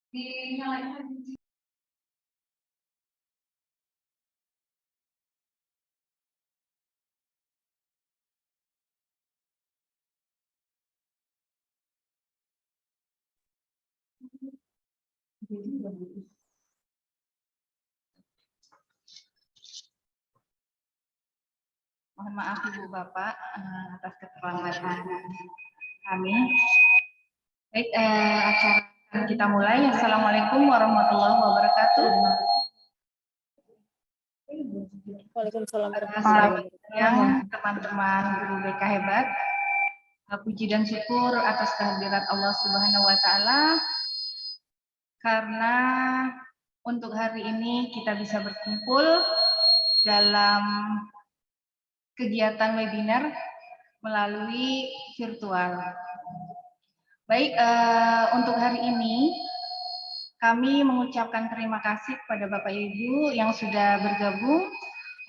Mohon maaf Ibu Bapak atas keterlambatan kami. Baik, acara kita mulai. Assalamualaikum warahmatullahi wabarakatuh. Waalaikumsalam Selamat siang teman-teman guru BK hebat. Puji dan syukur atas kehadirat Allah Subhanahu wa taala karena untuk hari ini kita bisa berkumpul dalam kegiatan webinar melalui virtual. Baik, untuk hari ini kami mengucapkan terima kasih kepada Bapak Ibu yang sudah bergabung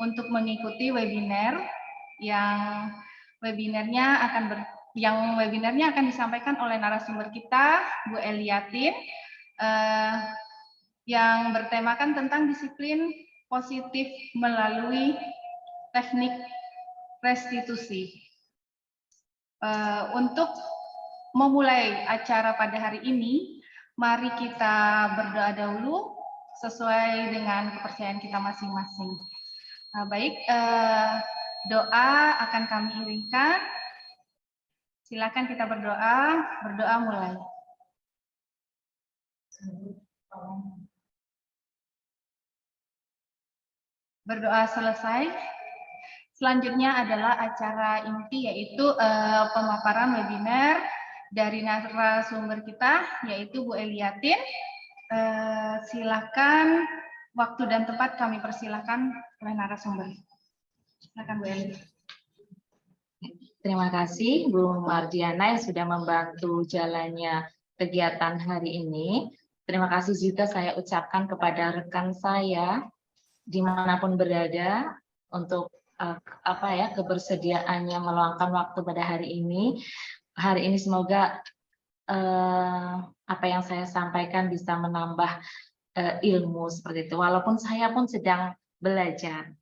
untuk mengikuti webinar yang webinarnya akan disampaikan oleh narasumber kita Bu Eliatin yang bertemakan tentang disiplin positif melalui teknik restitusi. Untuk memulai acara pada hari ini, mari kita berdoa dahulu sesuai dengan kepercayaan kita masing-masing. Baik, doa akan kami iringkan. Silakan kita berdoa. Berdoa mulai. Berdoa selesai. Selanjutnya adalah acara inti, yaitu pemaparan webinar dari narasumber kita, yaitu Bu Eliatin. Silakan, waktu dan tempat kami persilakan oleh narasumber. Silakan Bu Eli. Terima kasih Bu Mardiana yang sudah membantu jalannya kegiatan hari ini. Terima kasih juga saya ucapkan kepada rekan saya dimanapun berada untuk kebersediaannya meluangkan waktu pada hari ini. Hari ini semoga apa yang saya sampaikan bisa menambah ilmu seperti itu. Walaupun saya pun sedang belajar.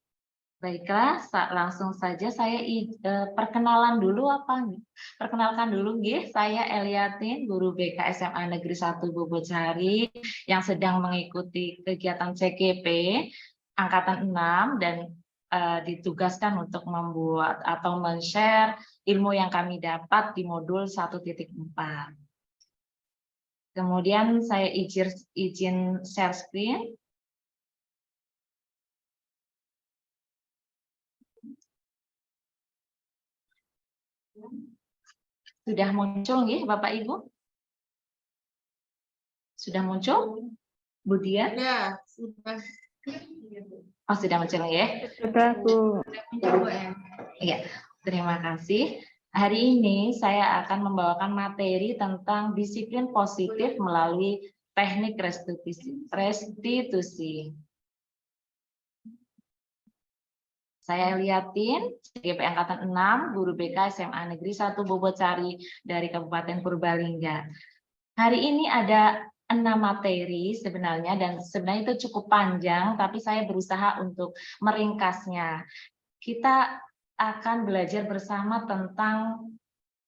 Baiklah, langsung saja saya perkenalan dulu Perkenalkan dulu nggih, saya Eliatin, guru BK SMA Negeri 1 Bobocari yang sedang mengikuti kegiatan CGP angkatan 6 dan ditugaskan untuk membuat atau men-share ilmu yang kami dapat di modul 1.4. Kemudian saya izin share screen. Sudah muncul nggih Bapak Ibu? Sudah muncul? Bu Dian? Ya, sudah. Oh, sudah muncul ya? Sudah, Bu. Iya, terima kasih. Hari ini saya akan membawakan materi tentang disiplin positif melalui teknik restitusi. Saya Eliatin, CGP Angkatan 6, Guru BK SMA Negeri 1 Bobocari dari Kabupaten Purbalingga. Hari ini ada 6 materi sebenarnya, dan sebenarnya itu cukup panjang, tapi saya berusaha untuk meringkasnya. Kita akan belajar bersama tentang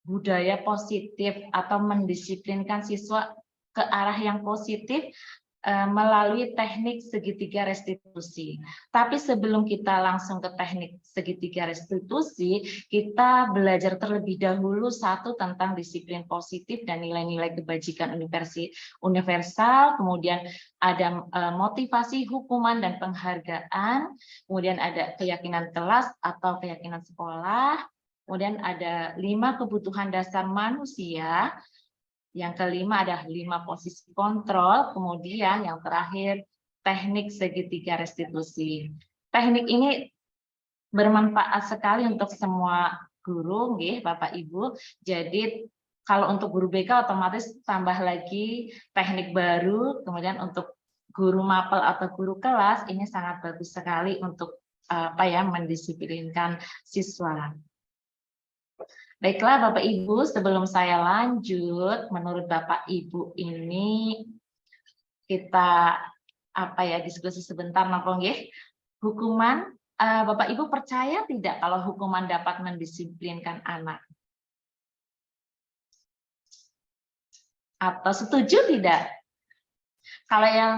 budaya positif atau mendisiplinkan siswa ke arah yang positif melalui teknik segitiga restitusi. Tapi sebelum kita langsung ke teknik segitiga restitusi, kita belajar terlebih dahulu satu tentang disiplin positif dan nilai-nilai kebajikan universal, kemudian ada motivasi, hukuman, dan penghargaan, kemudian ada keyakinan kelas atau keyakinan sekolah, kemudian ada 5 kebutuhan dasar manusia. Yang kelima ada 5 posisi kontrol, kemudian yang terakhir teknik segitiga restitusi. Teknik ini bermanfaat sekali untuk semua guru, nggih, Bapak Ibu. Jadi kalau untuk guru BK otomatis tambah lagi teknik baru, kemudian untuk guru mapel atau guru kelas ini sangat bagus sekali untuk mendisiplinkan siswa. Baiklah Bapak Ibu, sebelum saya lanjut, menurut Bapak Ibu ini kita diskusi sebentar napa nggih? Hukuman, Bapak Ibu percaya tidak kalau hukuman dapat mendisiplinkan anak? Atau setuju tidak? Kalau yang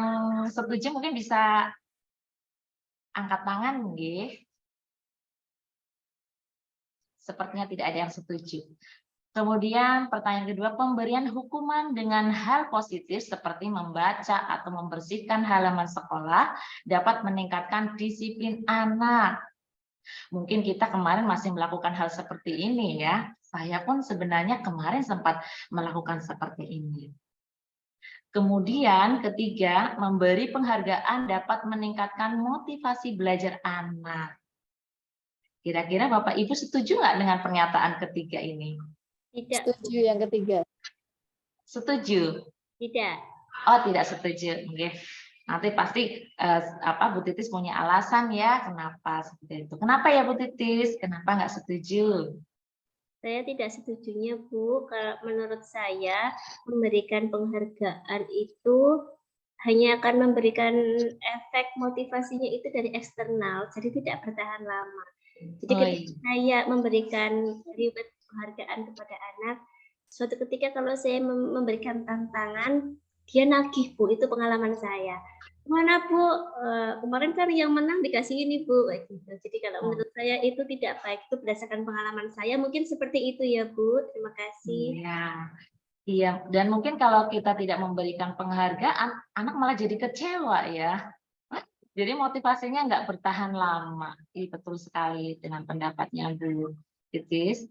setuju mungkin bisa angkat tangan nggih. Sepertinya tidak ada yang setuju. Kemudian pertanyaan kedua, pemberian hukuman dengan hal positif seperti membaca atau membersihkan halaman sekolah dapat meningkatkan disiplin anak. Mungkin kita kemarin masih melakukan hal seperti ini ya. Saya pun sebenarnya kemarin sempat melakukan seperti ini. Kemudian ketiga, memberi penghargaan dapat meningkatkan motivasi belajar anak. Kira-kira Bapak Ibu setuju nggak dengan pernyataan ketiga ini? Tidak. Setuju yang ketiga. Setuju? Tidak. Oh, tidak setuju. Oke. Nanti pasti Bu Titis punya alasan ya kenapa seperti itu. Kenapa ya Bu Titis? Kenapa nggak setuju? Saya tidak setujunya, Bu. Kalau menurut saya, memberikan penghargaan itu hanya akan memberikan efek motivasinya itu dari eksternal, jadi tidak bertahan lama. Jadi ketika saya memberikan reward penghargaan kepada anak, suatu ketika kalau saya memberikan tantangan, dia nagih, Bu. Itu pengalaman saya. Mana Bu, kemarin kan yang menang dikasih ini Bu, kayak gitu. Jadi kalau menurut saya itu tidak baik, itu berdasarkan pengalaman saya. Mungkin seperti itu ya Bu. Terima kasih. Iya. Dan mungkin kalau kita tidak memberikan penghargaan, anak malah jadi kecewa ya. Jadi motivasinya nggak bertahan lama. Betul sekali dengan pendapatnya Bu Titis.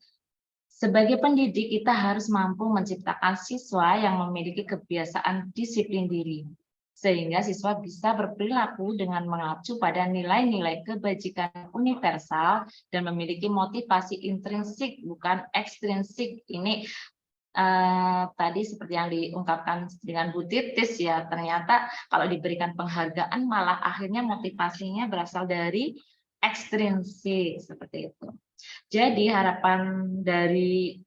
Sebagai pendidik, kita harus mampu menciptakan siswa yang memiliki kebiasaan disiplin diri, sehingga siswa bisa berperilaku dengan mengacu pada nilai-nilai kebajikan universal dan memiliki motivasi intrinsik, bukan ekstrinsik. Ini tadi seperti yang diungkapkan dengan Bu Titis ya, ternyata kalau diberikan penghargaan malah akhirnya motivasinya berasal dari ekstrinsik, seperti itu. Jadi harapan dari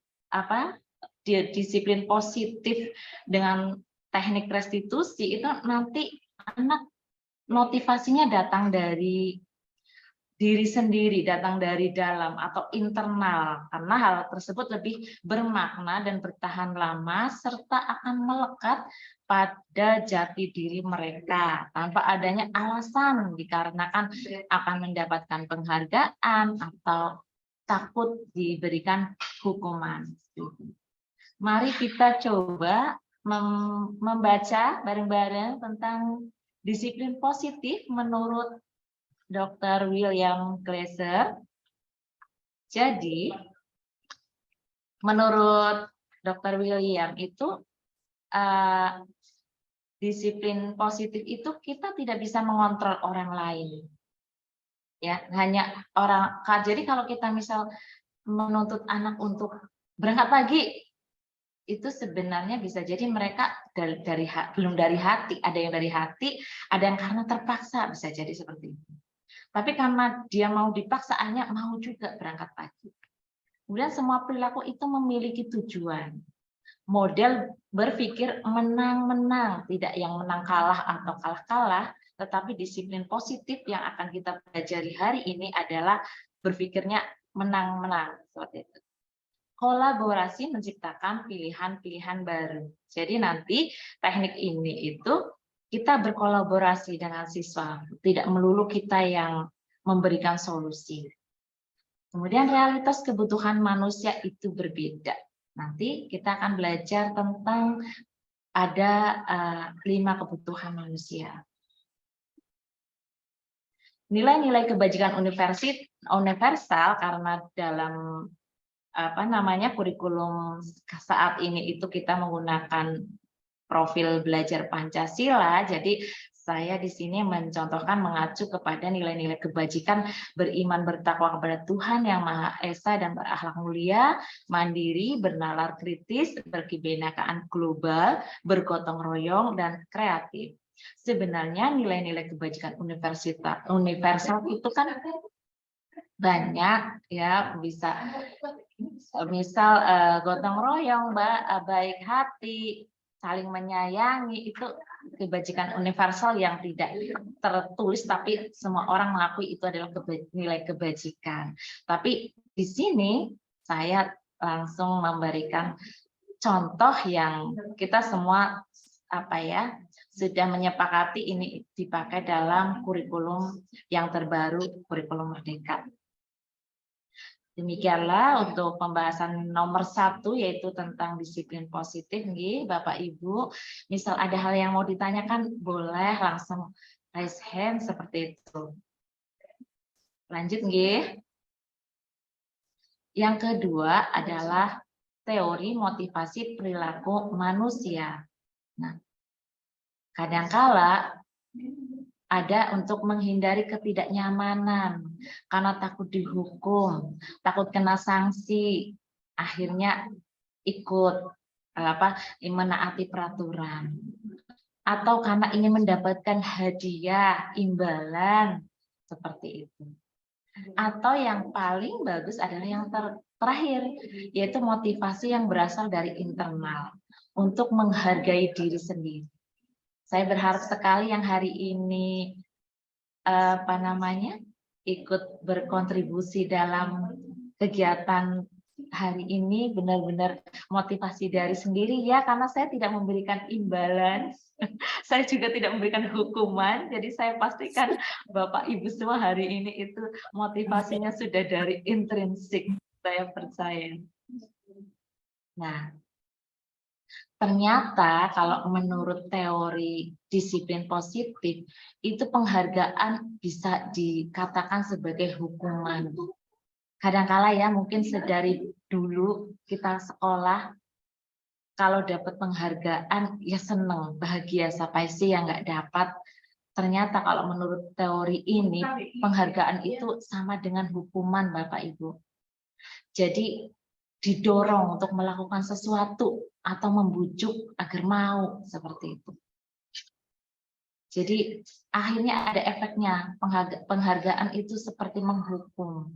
disiplin positif dengan teknik restitusi itu nanti anak motivasinya datang dari diri sendiri, datang dari dalam atau internal, karena hal tersebut lebih bermakna dan bertahan lama serta akan melekat pada jati diri mereka tanpa adanya alasan dikarenakan akan mendapatkan penghargaan atau takut diberikan hukuman. Mari kita coba membaca bareng-bareng tentang disiplin positif menurut Dr. William Glasser. Jadi, menurut Dr. William itu disiplin positif itu kita tidak bisa mengontrol orang lain. Ya, hanya orang. Jadi kalau kita misal menuntut anak untuk berangkat pagi, itu sebenarnya bisa jadi mereka belum dari hati, ada yang dari hati, ada yang karena terpaksa, bisa jadi seperti itu. Tapi karena dia mau dipaksa, akhirnya mau juga berangkat pagi. Kemudian semua perilaku itu memiliki tujuan. Model berpikir menang-menang, tidak yang menang kalah atau kalah-kalah, tetapi disiplin positif yang akan kita pelajari hari ini adalah berpikirnya menang-menang, seperti itu. Kolaborasi menciptakan pilihan-pilihan baru. Jadi nanti teknik ini itu kita berkolaborasi dengan siswa, tidak melulu kita yang memberikan solusi. Kemudian realitas kebutuhan manusia itu berbeda. Nanti kita akan belajar tentang ada 5 kebutuhan manusia. Nilai-nilai kebajikan universal karena dalam kurikulum saat ini itu kita menggunakan profil belajar Pancasila. Jadi saya di sini mencontohkan mengacu kepada nilai-nilai kebajikan, beriman bertakwa kepada Tuhan yang Maha Esa dan berakhlak mulia, mandiri, bernalar kritis, berkebinekaan global, bergotong royong dan kreatif. Sebenarnya nilai-nilai kebajikan universal itu kan banyak ya, bisa misal gotong royong, baik hati, saling menyayangi itu kebajikan universal yang tidak tertulis tapi semua orang mengakui itu adalah nilai kebajikan. Tapi di sini saya langsung memberikan contoh yang kita semua sudah menyepakati ini dipakai dalam kurikulum yang terbaru, kurikulum Merdeka. Demikianlah untuk pembahasan nomor 1 yaitu tentang disiplin positif, nggih, Bapak Ibu. Misal ada hal yang mau ditanyakan, boleh langsung raise hand seperti itu. Lanjut, nggih. Yang kedua adalah teori motivasi perilaku manusia. Nah, kadangkala ada untuk menghindari ketidaknyamanan karena takut dihukum, takut kena sanksi, akhirnya ikut menaati peraturan, atau karena ingin mendapatkan hadiah, imbalan seperti itu. Atau yang paling bagus adalah yang terakhir, yaitu motivasi yang berasal dari internal untuk menghargai diri sendiri. Saya berharap sekali yang hari ini ikut berkontribusi dalam kegiatan hari ini benar-benar motivasi dari sendiri ya, karena saya tidak memberikan imbalan, saya juga tidak memberikan hukuman, jadi saya pastikan Bapak Ibu semua hari ini itu motivasinya sudah dari intrinsik, saya percaya. Nah, ternyata kalau menurut teori disiplin positif, itu penghargaan bisa dikatakan sebagai hukuman. Kadangkala ya mungkin sedari dulu kita sekolah, kalau dapat penghargaan ya seneng, bahagia, siapa sih yang nggak dapat. Ternyata kalau menurut teori ini, penghargaan itu sama dengan hukuman Bapak Ibu. Jadi didorong untuk melakukan sesuatu atau membujuk agar mau seperti itu. Jadi akhirnya ada efeknya, penghargaan itu seperti menghukum.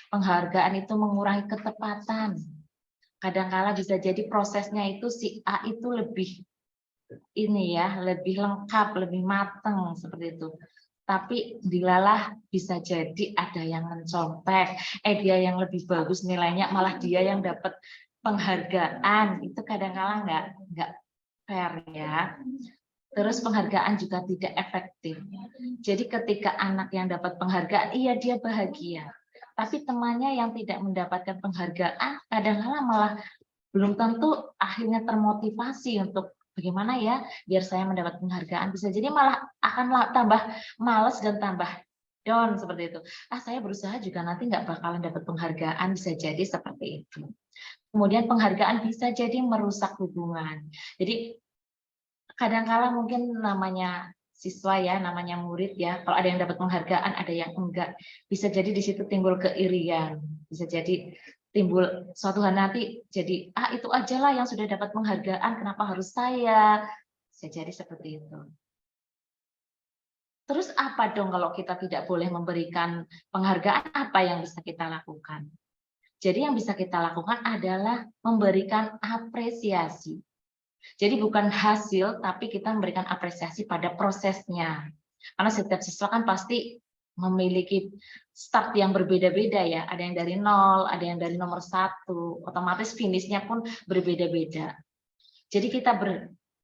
Penghargaan itu mengurangi ketepatan. Kadang-kala bisa jadi prosesnya itu si A itu lebih lebih lengkap, lebih matang seperti itu. Tapi dilalah bisa jadi ada yang mencontek, dia yang lebih bagus nilainya, malah dia yang dapat penghargaan. Itu kadang-kala nggak fair ya. Terus penghargaan juga tidak efektif. Jadi ketika anak yang dapat penghargaan, iya dia bahagia. Tapi temannya yang tidak mendapatkan penghargaan, kadang-kala malah belum tentu akhirnya termotivasi untuk bagaimana ya biar saya mendapat penghargaan, bisa jadi malah akan tambah malas dan tambah down seperti itu. Saya berusaha juga nanti nggak bakalan dapat penghargaan, bisa jadi seperti itu. Kemudian penghargaan bisa jadi merusak hubungan. Jadi kadang-kala mungkin namanya siswa ya, namanya murid ya, kalau ada yang dapat penghargaan, ada yang enggak, bisa jadi di situ timbul keirian, bisa jadi timbul suatu hari nanti jadi itu aja lah yang sudah dapat penghargaan, kenapa harus saya? Bisa jadi seperti itu. Terus apa dong kalau kita tidak boleh memberikan penghargaan, apa yang bisa kita lakukan? Jadi yang bisa kita lakukan adalah memberikan apresiasi. Jadi bukan hasil, tapi kita memberikan apresiasi pada prosesnya. Karena setiap siswa kan pasti memiliki start yang berbeda-beda ya. Ada yang dari 0, ada yang dari nomor 1. Otomatis finishnya pun berbeda-beda. Jadi kita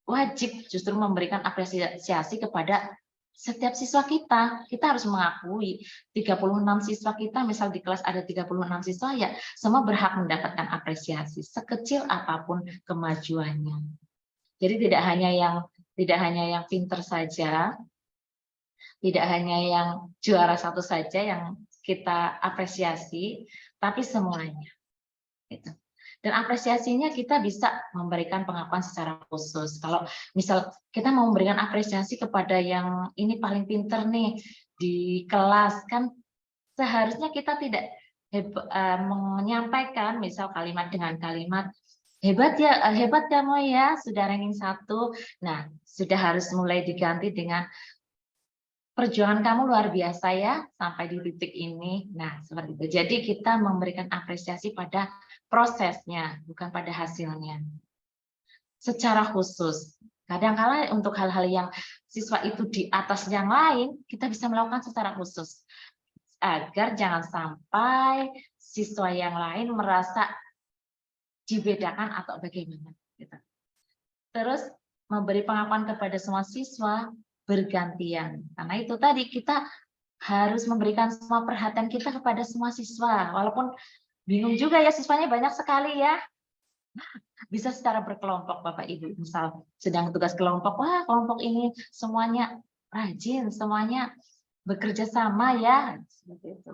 wajib justru memberikan apresiasi kepada setiap siswa kita. Kita harus mengakui 36 siswa kita, misal di kelas ada 36 siswa ya, semua berhak mendapatkan apresiasi sekecil apapun kemajuannya. Jadi tidak hanya yang pinter saja, tidak hanya yang juara satu saja yang kita apresiasi, tapi semuanya. Gitu. Dan apresiasinya kita bisa memberikan pengakuan secara khusus. Kalau misal kita mau memberikan apresiasi kepada yang ini paling pinter nih di kelas, kan seharusnya kita tidak menyampaikan misal kalimat dengan kalimat hebat kamu ya, sudah ranking 1. Nah, sudah harus mulai diganti dengan perjuangan kamu luar biasa ya sampai di titik ini. Nah, seperti itu. Jadi kita memberikan apresiasi pada prosesnya, bukan pada hasilnya. secara khusus. Kadang-kala untuk hal-hal yang siswa itu di atas yang lain, kita bisa melakukan secara khusus. Agar jangan sampai siswa yang lain merasa dibedakan atau bagaimana. Gitu. Terus memberi pengakuan kepada semua siswa bergantian. Karena itu tadi kita harus memberikan semua perhatian kita kepada semua siswa. Walaupun bingung juga ya, siswanya banyak sekali ya. Bisa secara berkelompok Bapak Ibu. Misal sedang tugas kelompok, wah kelompok ini semuanya rajin, semuanya bekerja sama ya. Seperti itu.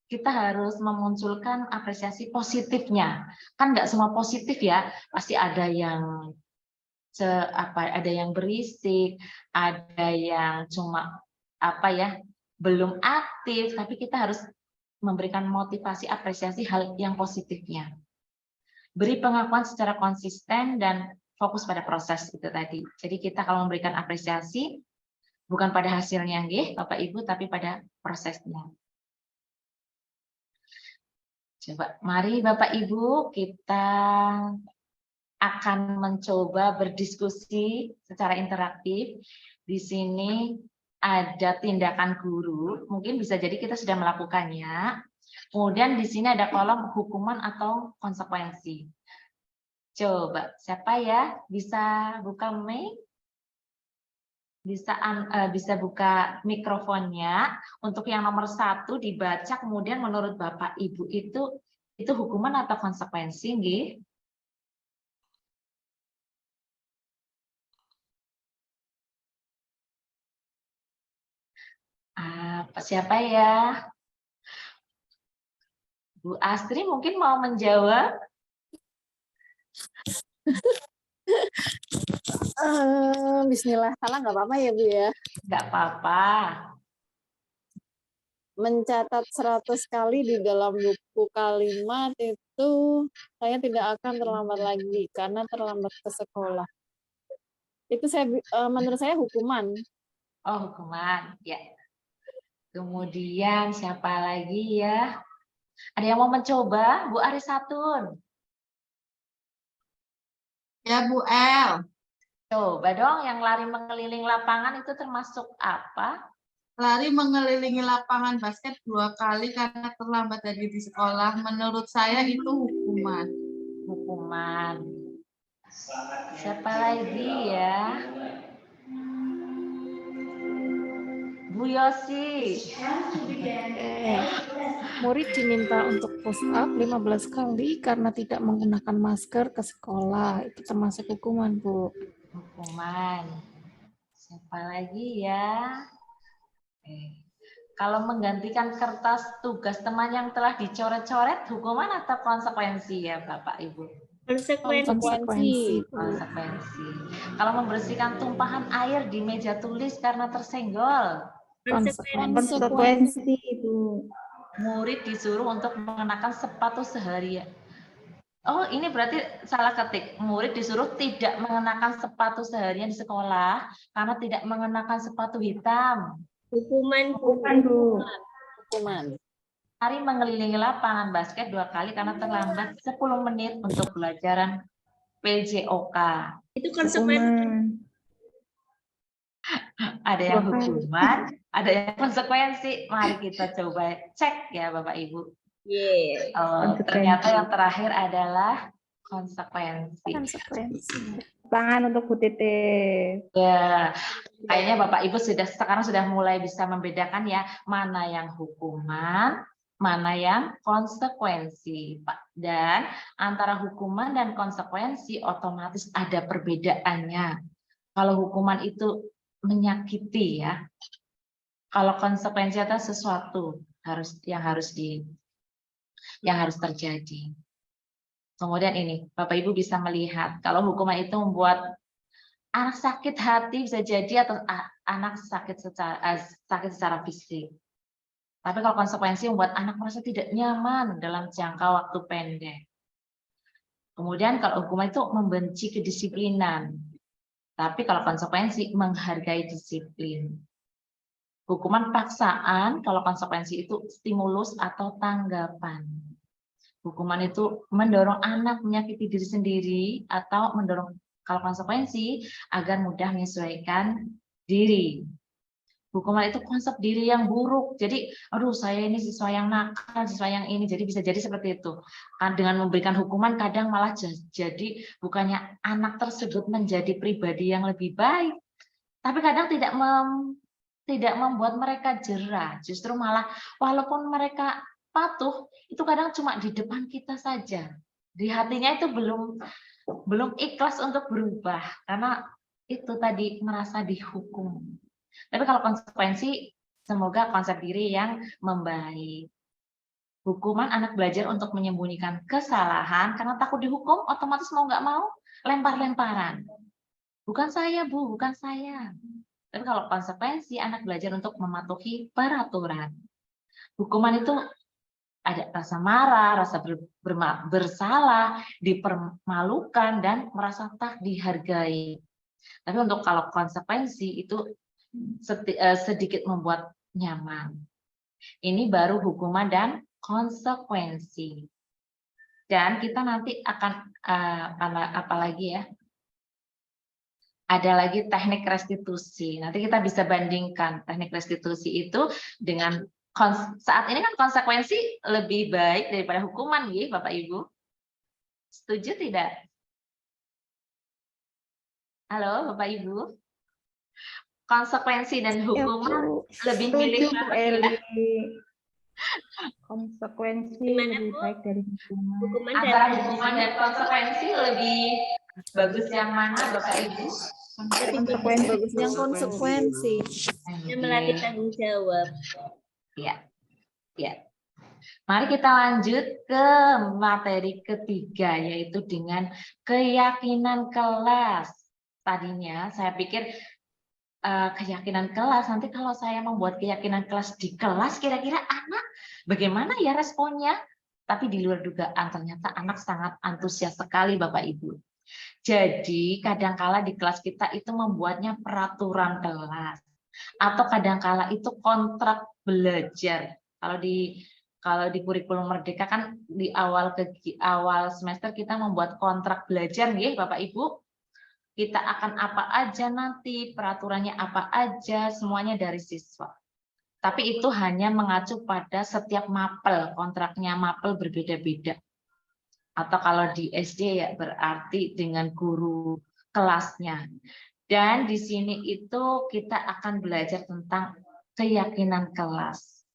Kita harus memunculkan apresiasi positifnya. Kan nggak semua positif ya, pasti ada yang ada yang berisik, ada yang cuma belum aktif, tapi kita harus memberikan motivasi, apresiasi hal yang positifnya. Beri pengakuan secara konsisten dan fokus pada proses itu tadi. Jadi kita kalau memberikan apresiasi bukan pada hasilnya nggih, Bapak Ibu, tapi pada prosesnya. Coba mari Bapak Ibu kita akan mencoba berdiskusi secara interaktif. Di sini ada tindakan guru, mungkin bisa jadi kita sudah melakukannya. Kemudian di sini ada kolom hukuman atau konsekuensi. Coba siapa ya bisa buka mic? Bisa buka mikrofonnya. Untuk yang nomor 1 dibaca, kemudian menurut Bapak Ibu itu hukuman atau konsekuensi, nggih? Siapa ya? Bu Astri mungkin mau menjawab? Bismillah, salah nggak apa-apa ya Bu ya? Nggak apa-apa. Mencatat 100 kali di dalam buku kalimat itu saya tidak akan terlambat lagi karena terlambat ke sekolah. Itu menurut saya hukuman. Oh, hukuman, ya. Kemudian siapa lagi ya? Ada yang mau mencoba? Bu Arisatun. Ya Bu El. Coba dong, yang lari mengeliling lapangan itu termasuk apa? Lari mengelilingi lapangan basket 2 kali karena terlambat dari di sekolah. Menurut saya itu hukuman. Hukuman. Siapa lagi ya? Bu Yosi. Murid diminta untuk push up 15 kali karena tidak menggunakan masker ke sekolah. Itu termasuk hukuman, Bu. Hukuman. Siapa lagi ya? Kalau menggantikan kertas tugas teman yang telah dicoret-coret, hukuman atau konsekuensi ya Bapak Ibu? Konsekuensi. Konsekuensi. Kalau membersihkan tumpahan air di meja tulis karena tersenggol, Konsekuensi. Bu. murid disuruh untuk mengenakan sepatu seharian. Oh, ini berarti salah ketik. Murid disuruh tidak mengenakan sepatu seharian di sekolah karena tidak mengenakan sepatu hitam. Hukuman, Bu. Hukuman. Lari mengelilingi lapangan basket 2 kali karena terlambat 10 menit untuk pelajaran PJOK. itu konsekuensi. Ada yang hukuman, ada yang konsekuensi. Mari kita coba cek ya Bapak Ibu. Ternyata yang terakhir adalah konsekuensi. Tangan untuk Bu Tete. Ya, kayaknya Bapak Ibu sekarang sudah mulai bisa membedakan ya mana yang hukuman, mana yang konsekuensi, Pak. Dan antara hukuman dan konsekuensi otomatis ada perbedaannya. Kalau hukuman itu menyakiti ya. Kalau konsekuensi itu sesuatu yang harus terjadi. Kemudian ini, Bapak Ibu bisa melihat kalau hukuman itu membuat anak sakit hati bisa jadi atau anak sakit secara fisik. Tapi kalau konsekuensi membuat anak merasa tidak nyaman dalam jangka waktu pendek. Kemudian kalau hukuman itu membenci kedisiplinan. Tapi kalau konsekuensi menghargai disiplin. Hukuman paksaan, kalau konsekuensi itu stimulus atau tanggapan. Hukuman itu mendorong anak menyakiti diri sendiri atau mendorong Kalau konsekuensi agar mudah menyesuaikan diri. Hukuman itu konsep diri yang buruk. Jadi, aduh saya ini siswa yang nakal, siswa yang ini. Jadi bisa jadi seperti itu. Dengan memberikan hukuman kadang malah jadi bukannya anak tersebut menjadi pribadi yang lebih baik, tapi kadang tidak membuat mereka jerah. Justru malah walaupun mereka patuh, itu kadang cuma di depan kita saja. Di hatinya itu belum ikhlas untuk berubah karena itu tadi merasa dihukum. Tapi kalau konsekuensi, semoga konsep diri yang membaik. Hukuman anak belajar untuk menyembunyikan kesalahan karena takut dihukum, otomatis mau nggak mau lempar-lemparan. Bukan saya, Bu, bukan saya. Tapi kalau konsekuensi, anak belajar untuk mematuhi peraturan. Hukuman itu ada rasa marah, rasa bersalah, dipermalukan, dan merasa tak dihargai. Tapi untuk kalau konsekuensi itu sedikit membuat nyaman. Ini baru hukuman dan konsekuensi. Dan kita nanti akan apa lagi ya? Ada lagi teknik restitusi. Nanti kita bisa bandingkan teknik restitusi itu dengan saat ini kan konsekuensi lebih baik daripada hukuman, ya, Bapak Ibu. Setuju tidak? Halo, Bapak Ibu. Konsekuensi dan hukuman lebih milih Bu Eli. Konsekuensi lebih baik dari hukuman. Antara hukuman dan konsekuensi lebih bagus yang mana, Bapak Ibu? Konsekuensi bagus yang konsekuensi. Yang melatih tanggung jawab. Ya, ya. Mari kita lanjut ke materi ketiga, yaitu dengan keyakinan kelas. Tadinya saya pikir keyakinan kelas, nanti kalau saya membuat keyakinan kelas di kelas, kira-kira anak bagaimana ya responnya? Tapi di luar dugaan, ternyata anak sangat antusias sekali, Bapak Ibu. Jadi kadangkala di kelas kita itu membuatnya peraturan kelas, atau kadangkala itu kontrak belajar. Kalau di kurikulum Merdeka kan di awal semester kita membuat kontrak belajar, ya Bapak Ibu. Kita akan apa aja nanti, peraturannya apa aja, semuanya dari siswa. Tapi itu hanya mengacu pada setiap mapel, kontraknya mapel berbeda-beda. Atau kalau di SD ya berarti dengan guru kelasnya. Dan di sini itu kita akan belajar tentang keyakinan kelas.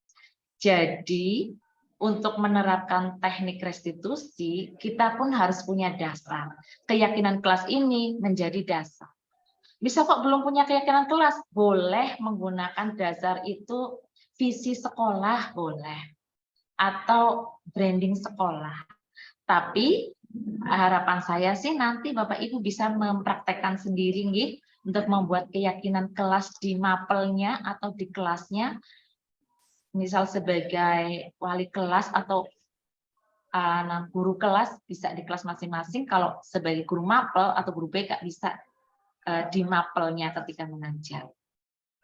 Jadi untuk menerapkan teknik restitusi, kita pun harus punya dasar. Keyakinan kelas ini menjadi dasar. Bisa kok belum punya keyakinan kelas? Boleh menggunakan dasar itu visi sekolah, boleh. Atau branding sekolah. Tapi harapan saya sih nanti Bapak Ibu bisa mempraktekkan sendiri nih, untuk membuat keyakinan kelas di mapelnya atau di kelasnya. Misal sebagai wali kelas atau guru kelas bisa di kelas masing-masing. Kalau sebagai guru mapel atau guru BK bisa di mapelnya ketika mengajar.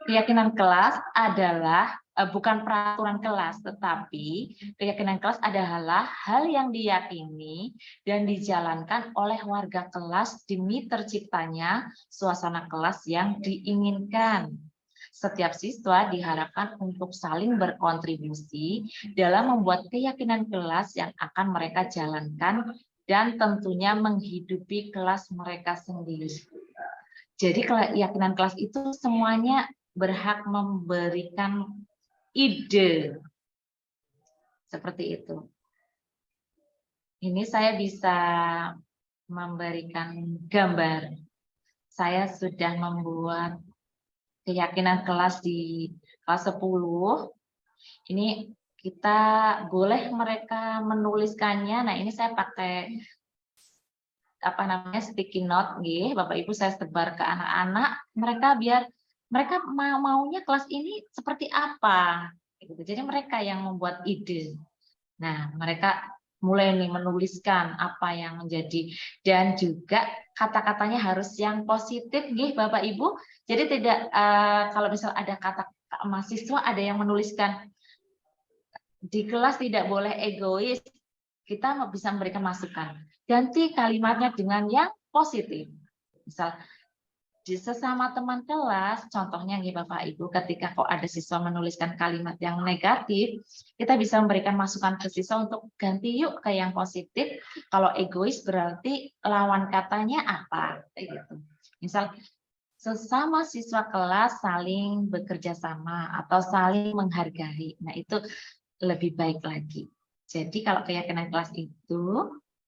Keyakinan kelas adalah bukan peraturan kelas, tetapi keyakinan kelas adalah hal yang diyakini dan dijalankan oleh warga kelas demi terciptanya suasana kelas yang diinginkan. Setiap siswa diharapkan untuk saling berkontribusi dalam membuat keyakinan kelas yang akan mereka jalankan dan tentunya menghidupi kelas mereka sendiri. Jadi keyakinan kelas itu semuanya berhak memberikan ide. Seperti itu. Ini saya bisa memberikan gambar. Saya sudah membuat keyakinan kelas di kelas 10. Ini kita boleh mereka menuliskannya. Nah, ini saya pakai sticky note, Bapak Ibu, saya sebar ke anak-anak. Biar mereka maunya kelas ini seperti apa. Jadi mereka yang membuat ide. Nah, mereka mulai nih menuliskan apa yang menjadi, dan juga kata-katanya harus yang positif, Bapak Ibu. Jadi tidak kalau misal ada kata mahasiswa ada yang menuliskan di kelas tidak boleh egois, kita bisa memberikan masukan. Ganti kalimatnya dengan yang positif. Misal di sesama teman kelas, contohnya nih Bapak Ibu, ketika kok ada siswa menuliskan kalimat yang negatif, kita bisa memberikan masukan ke siswa untuk ganti yuk ke yang positif. Kalau egois berarti lawan katanya apa? Kayak gitu. Misal sesama siswa kelas saling bekerja sama atau saling menghargai. Nah, itu lebih baik lagi. Jadi kalau keyakinan kelas itu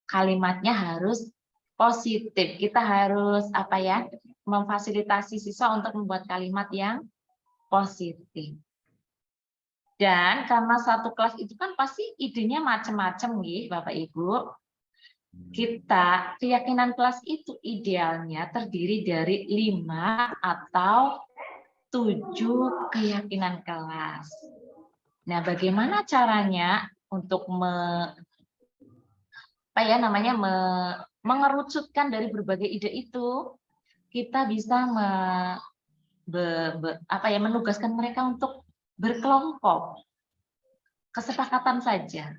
kalimatnya harus positif. Kita harus apa ya? Memfasilitasi siswa untuk membuat kalimat yang positif. Dan karena satu kelas itu kan pasti idenya macam-macam nih Bapak Ibu. Kita keyakinan kelas itu idealnya terdiri dari 5 atau 7 keyakinan kelas. Nah, bagaimana caranya untuk mengerucutkan dari berbagai ide itu? Kita bisa menugaskan mereka untuk berkelompok. Kesepakatan saja.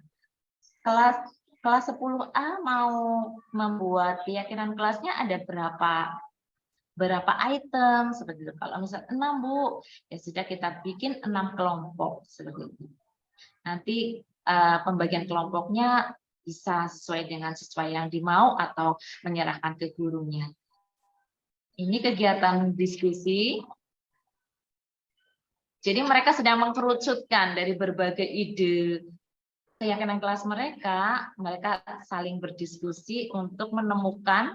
Kelas 10A mau membuat keyakinan kelasnya ada berapa item seperti itu. Kalau misal 6 Bu, ya sudah kita bikin 6 kelompok seperti itu. Nanti pembagian kelompoknya bisa sesuai dengan siswa yang dimau atau menyerahkan ke gurunya. Ini kegiatan diskusi. Jadi mereka sedang mengkerucutkan dari berbagai ide keyakinan kelas mereka saling berdiskusi untuk menemukan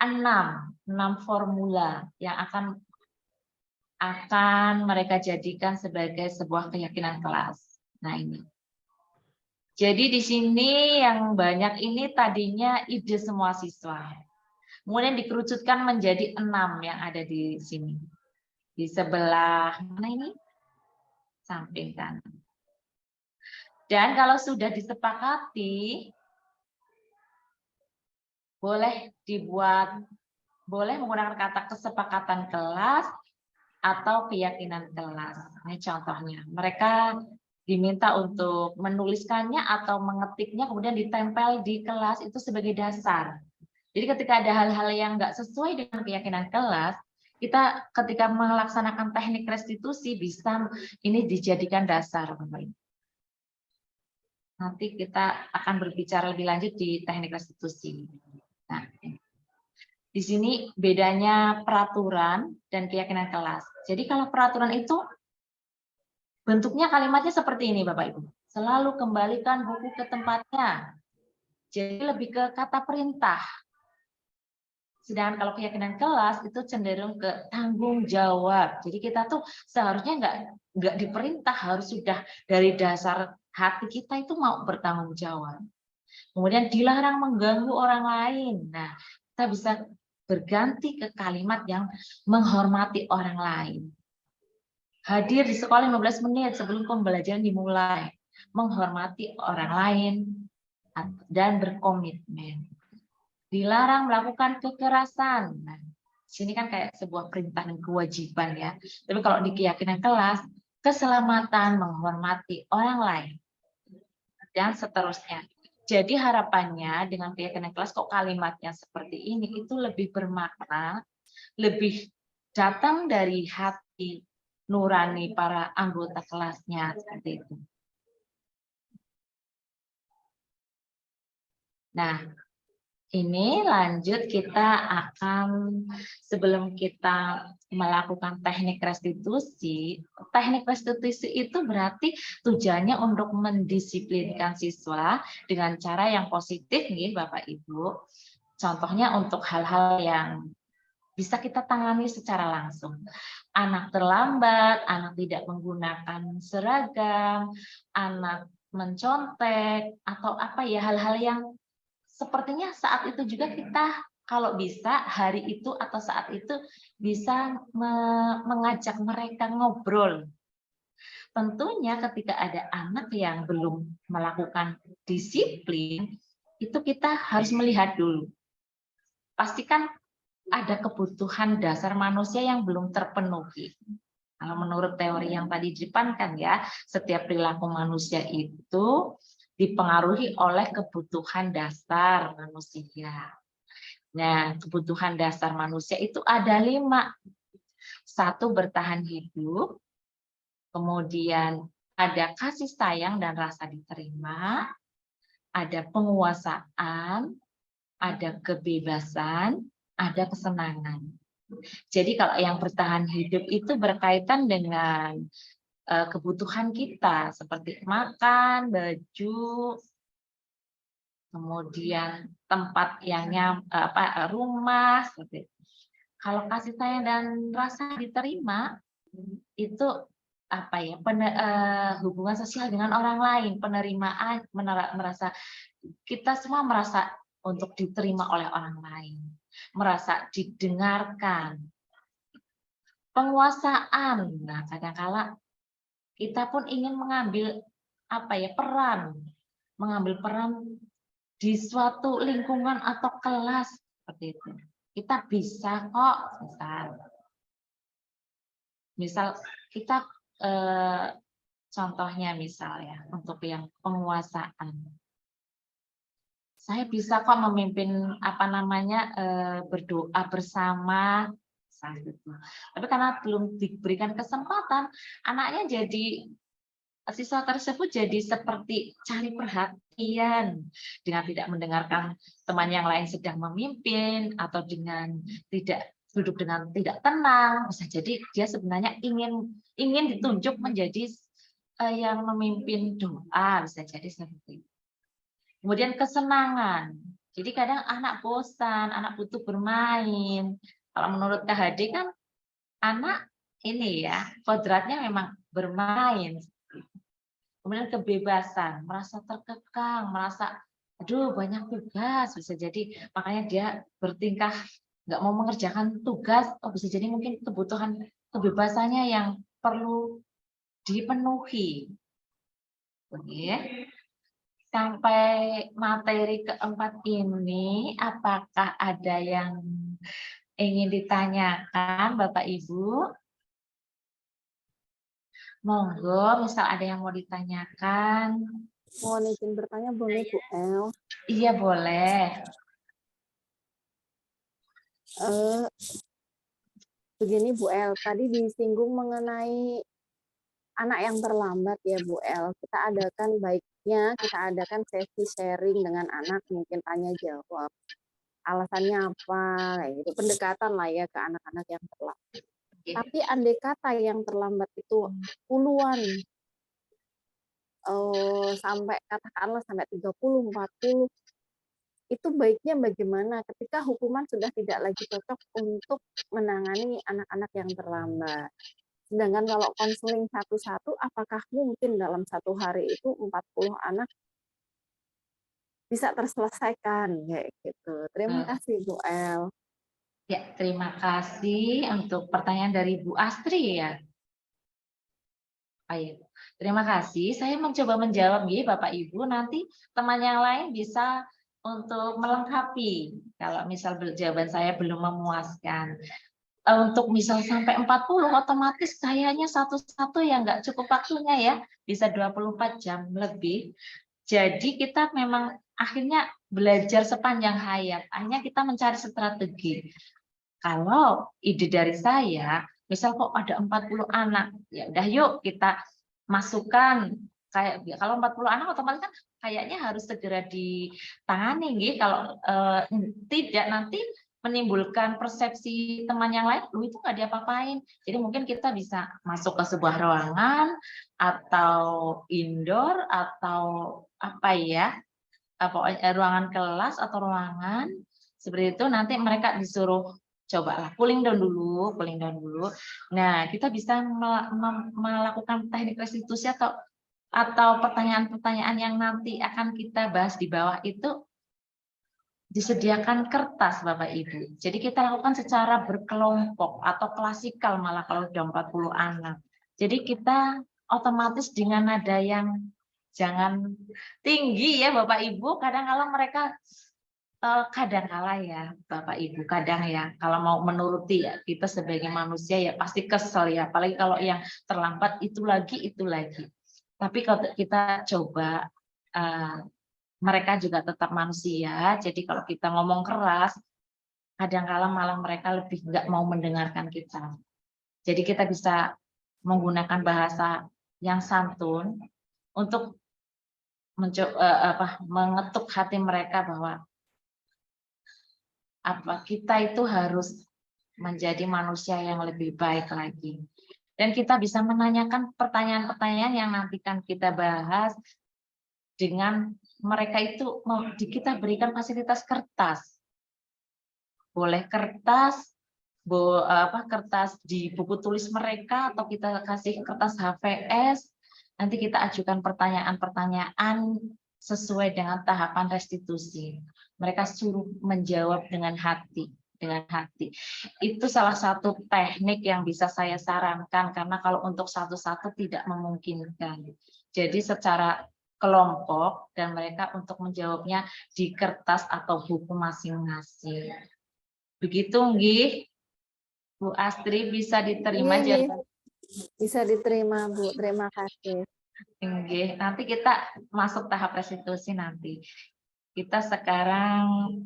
6 formula yang akan mereka jadikan sebagai sebuah keyakinan kelas. Nah, ini. Jadi di sini yang banyak ini tadinya ide semua siswa. Kemudian dikerucutkan menjadi 6 yang ada di sini. Di sebelah mana ini? Samping kanan. Dan kalau sudah disepakati, boleh menggunakan kata kesepakatan kelas atau keyakinan kelas. Ini contohnya. Mereka diminta untuk menuliskannya atau mengetiknya, kemudian ditempel di kelas itu sebagai dasar. Jadi ketika ada hal-hal yang nggak sesuai dengan keyakinan kelas, kita ketika melaksanakan teknik restitusi bisa ini dijadikan dasar. Nanti kita akan berbicara lebih lanjut di teknik restitusi. Nah, di sini bedanya peraturan dan keyakinan kelas. Jadi kalau peraturan itu bentuknya kalimatnya seperti ini Bapak Ibu. Selalu kembalikan buku ke tempatnya. Jadi lebih ke kata perintah. Sedangkan kalau keyakinan kelas itu cenderung ke tanggung jawab. Jadi kita tuh seharusnya nggak diperintah, harus sudah dari dasar hati kita itu mau bertanggung jawab. Kemudian dilarang mengganggu orang lain. Nah, kita bisa berganti ke kalimat yang menghormati orang lain. Hadir di sekolah 15 menit sebelum pembelajaran dimulai. Menghormati orang lain dan berkomitmen. Dilarang melakukan kekerasan. Nah, sini kan kayak sebuah perintah dan kewajiban ya. Tapi kalau di keyakinan kelas, keselamatan, menghormati orang lain, dan seterusnya. Jadi harapannya dengan keyakinan kelas kok kalimatnya seperti ini, itu lebih bermakna, lebih datang dari hati nurani para anggota kelasnya seperti itu. Nah, ini lanjut kita akan, sebelum kita melakukan teknik restitusi itu berarti tujuannya untuk mendisiplinkan siswa dengan cara yang positif nih Bapak Ibu. Contohnya untuk hal-hal yang bisa kita tangani secara langsung. Anak terlambat, anak tidak menggunakan seragam, anak mencontek, atau apa ya, hal-hal yang sepertinya saat itu juga kita kalau bisa hari itu atau saat itu bisa mengajak mereka ngobrol. Tentunya ketika ada anak yang belum melakukan disiplin, itu kita harus melihat dulu. Pastikan ada kebutuhan dasar manusia yang belum terpenuhi. Kalau menurut teori yang tadi didepankan ya, setiap perilaku manusia itu dipengaruhi oleh kebutuhan dasar manusia. Nah, kebutuhan dasar manusia itu ada 5. 1, bertahan hidup, kemudian ada kasih sayang dan rasa diterima, ada penguasaan, ada kebebasan, ada kesenangan. Jadi kalau yang bertahan hidup itu berkaitan dengan kebutuhan kita seperti makan, baju, kemudian tempat yang rumah seperti itu. Kalau kasih sayang dan rasa diterima itu hubungan sosial dengan orang lain, penerimaan, merasa kita semua merasa untuk diterima oleh orang lain, merasa didengarkan. Penguasaan, nah kadang-kala kita pun ingin mengambil mengambil peran di suatu lingkungan atau kelas seperti itu. Kita bisa kok, misal kita contohnya misal ya untuk yang penguasaan. Saya bisa kok memimpin berdoa bersama, gitu. Tapi karena belum diberikan kesempatan, anaknya siswa tersebut jadi seperti cari perhatian dengan tidak mendengarkan teman yang lain sedang memimpin atau dengan tidak duduk dengan tidak tenang. Bisa jadi dia sebenarnya ingin ditunjuk menjadi yang memimpin doa, bisa jadi seperti itu. Kemudian kesenangan. Jadi kadang anak bosan, anak butuh bermain. Kalau menurut KHD kan anak ini ya kodratnya memang bermain. Kemudian kebebasan, merasa terkekang, merasa aduh banyak tugas, bisa jadi makanya dia bertingkah nggak mau mengerjakan tugas. Bisa jadi mungkin kebutuhan kebebasannya yang perlu dipenuhi. Oke. Sampai materi keempat ini, apakah ada yang ingin ditanyakan Bapak Ibu? Monggo, misal ada yang mau ditanyakan. Mohon izin bertanya boleh Bu El? Iya boleh. Begini Bu El, tadi disinggung mengenai anak yang terlambat ya Bu El. Kita adakan sesi sharing dengan anak, mungkin tanya jawab. Alasannya apa, kayak gitu. Pendekatan lah ya ke anak-anak yang terlambat. Tapi andai kata yang terlambat itu puluhan, sampai katakanlah sampai 30, 40, itu baiknya bagaimana ketika hukuman sudah tidak lagi cocok untuk menangani anak-anak yang terlambat. Sedangkan kalau konseling satu-satu, apakah mungkin dalam 1 hari itu 40 anak bisa terselesaikan kayak gitu. Terima kasih Bu El. Ya, terima kasih untuk pertanyaan dari Bu Astri ya. Ayo, terima kasih. Saya mencoba menjawab ya Bapak Ibu. Nanti teman yang lain bisa untuk melengkapi. Kalau misal jawaban saya belum memuaskan. Untuk misal sampai 40 otomatis sayanya satu-satu yang nggak cukup waktunya ya. Bisa 24 jam lebih. Jadi kita memang akhirnya belajar sepanjang hayat. Akhirnya kita mencari strategi. Kalau ide dari saya, misal kok ada 40 anak, ya udah yuk kita masukkan. Kayak kalau 40 anak otomatis kan kayaknya harus segera ditangani gitu. Kalau tidak nanti menimbulkan persepsi teman yang lain, lu itu nggak diapa-apain. Jadi mungkin kita bisa masuk ke sebuah ruangan atau indoor atau ruangan kelas atau ruangan seperti itu. Nanti mereka disuruh cobalah cooling down dulu. Nah, kita bisa melakukan teknik restitusi atau pertanyaan-pertanyaan yang nanti akan kita bahas di bawah itu disediakan kertas Bapak Ibu. Jadi kita lakukan secara berkelompok atau klasikal malah kalau sudah 40 anak. Jadi kita otomatis dengan nada yang jangan tinggi ya Bapak Ibu. Kadang-kala mereka kadang-kala ya Bapak Ibu, kadang ya kalau mau menuruti ya kita sebagai manusia ya pasti kesel ya, apalagi kalau yang terlambat itu lagi. Tapi kalau kita coba mereka juga tetap manusia, jadi kalau kita ngomong keras kadang-kala malah mereka lebih nggak mau mendengarkan kita. Jadi kita bisa menggunakan bahasa yang santun untuk mengetuk hati mereka bahwa kita itu harus menjadi manusia yang lebih baik lagi. Dan kita bisa menanyakan pertanyaan-pertanyaan yang nanti kan kita bahas dengan mereka itu, kita berikan fasilitas kertas. Boleh kertas, kertas di buku tulis mereka, atau kita kasih kertas HVS, nanti kita ajukan pertanyaan-pertanyaan sesuai dengan tahapan restitusi. Mereka suruh menjawab dengan hati. Itu salah satu teknik yang bisa saya sarankan, karena kalau untuk satu-satu tidak memungkinkan. Jadi secara kelompok dan mereka untuk menjawabnya di kertas atau buku masing-masing. Begitu nggih, Bu Astri, bisa diterima jawaban? Bisa diterima, Bu. Terima kasih. Nggih, nanti kita masuk tahap restitusi nanti. Kita sekarang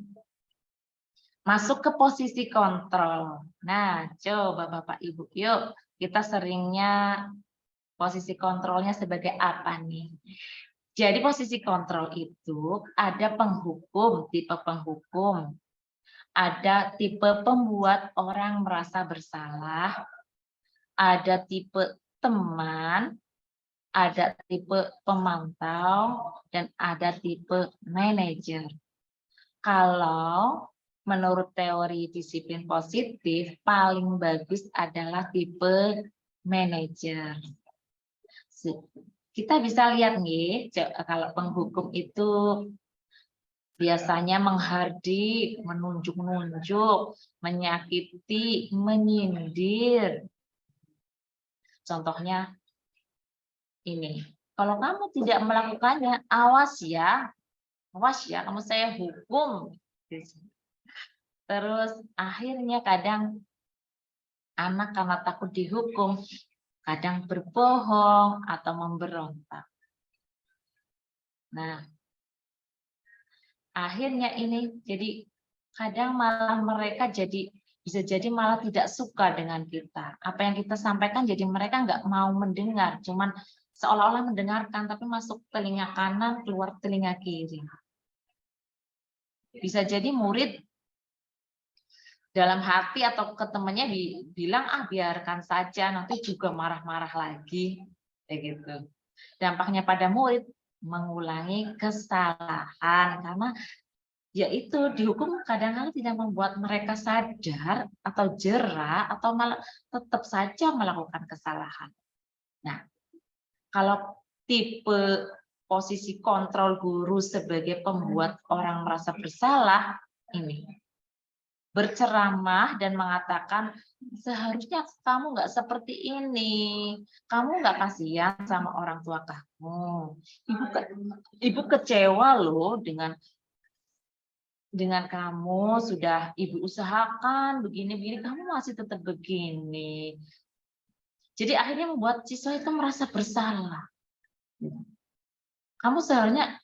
masuk ke posisi kontrol. Nah, coba Bapak Ibu, yuk kita seringnya posisi kontrolnya sebagai apa nih? Jadi posisi kontrol itu ada penghukum, tipe penghukum. Ada tipe pembuat orang merasa bersalah, ada tipe teman, ada tipe pemantau, dan ada tipe manajer. Kalau menurut teori disiplin positif, paling bagus adalah tipe manajer. Kita bisa lihat nih, kalau penghukum itu biasanya menghardik, menunjuk-nunjuk, menyakiti, menyindir. Contohnya ini, kalau kamu tidak melakukannya, awas ya, kamu saya hukum. Terus akhirnya kadang anak karena takut dihukum, kadang berbohong atau memberontak. Nah, akhirnya ini jadi kadang malah mereka bisa jadi malah tidak suka dengan kita. Apa yang kita sampaikan jadi mereka nggak mau mendengar, cuman seolah-olah mendengarkan tapi masuk telinga kanan, keluar telinga kiri. Bisa jadi murid dalam hati atau ke temannya bilang, biarkan saja, nanti juga marah-marah lagi, kayak gitu. Dampaknya pada murid mengulangi kesalahan, karena yaitu dihukum kadang-kadang tidak membuat mereka sadar atau jera atau malah tetap saja melakukan kesalahan. Nah, kalau tipe posisi kontrol guru sebagai pembuat orang merasa bersalah, ini berceramah dan mengatakan seharusnya kamu nggak seperti ini, kamu nggak kasihan sama orang tua kamu, ibu kecewa loh dengan kamu, sudah ibu usahakan begini-begini, kamu masih tetap begini. Jadi akhirnya membuat siswa itu merasa bersalah. Kamu seharusnya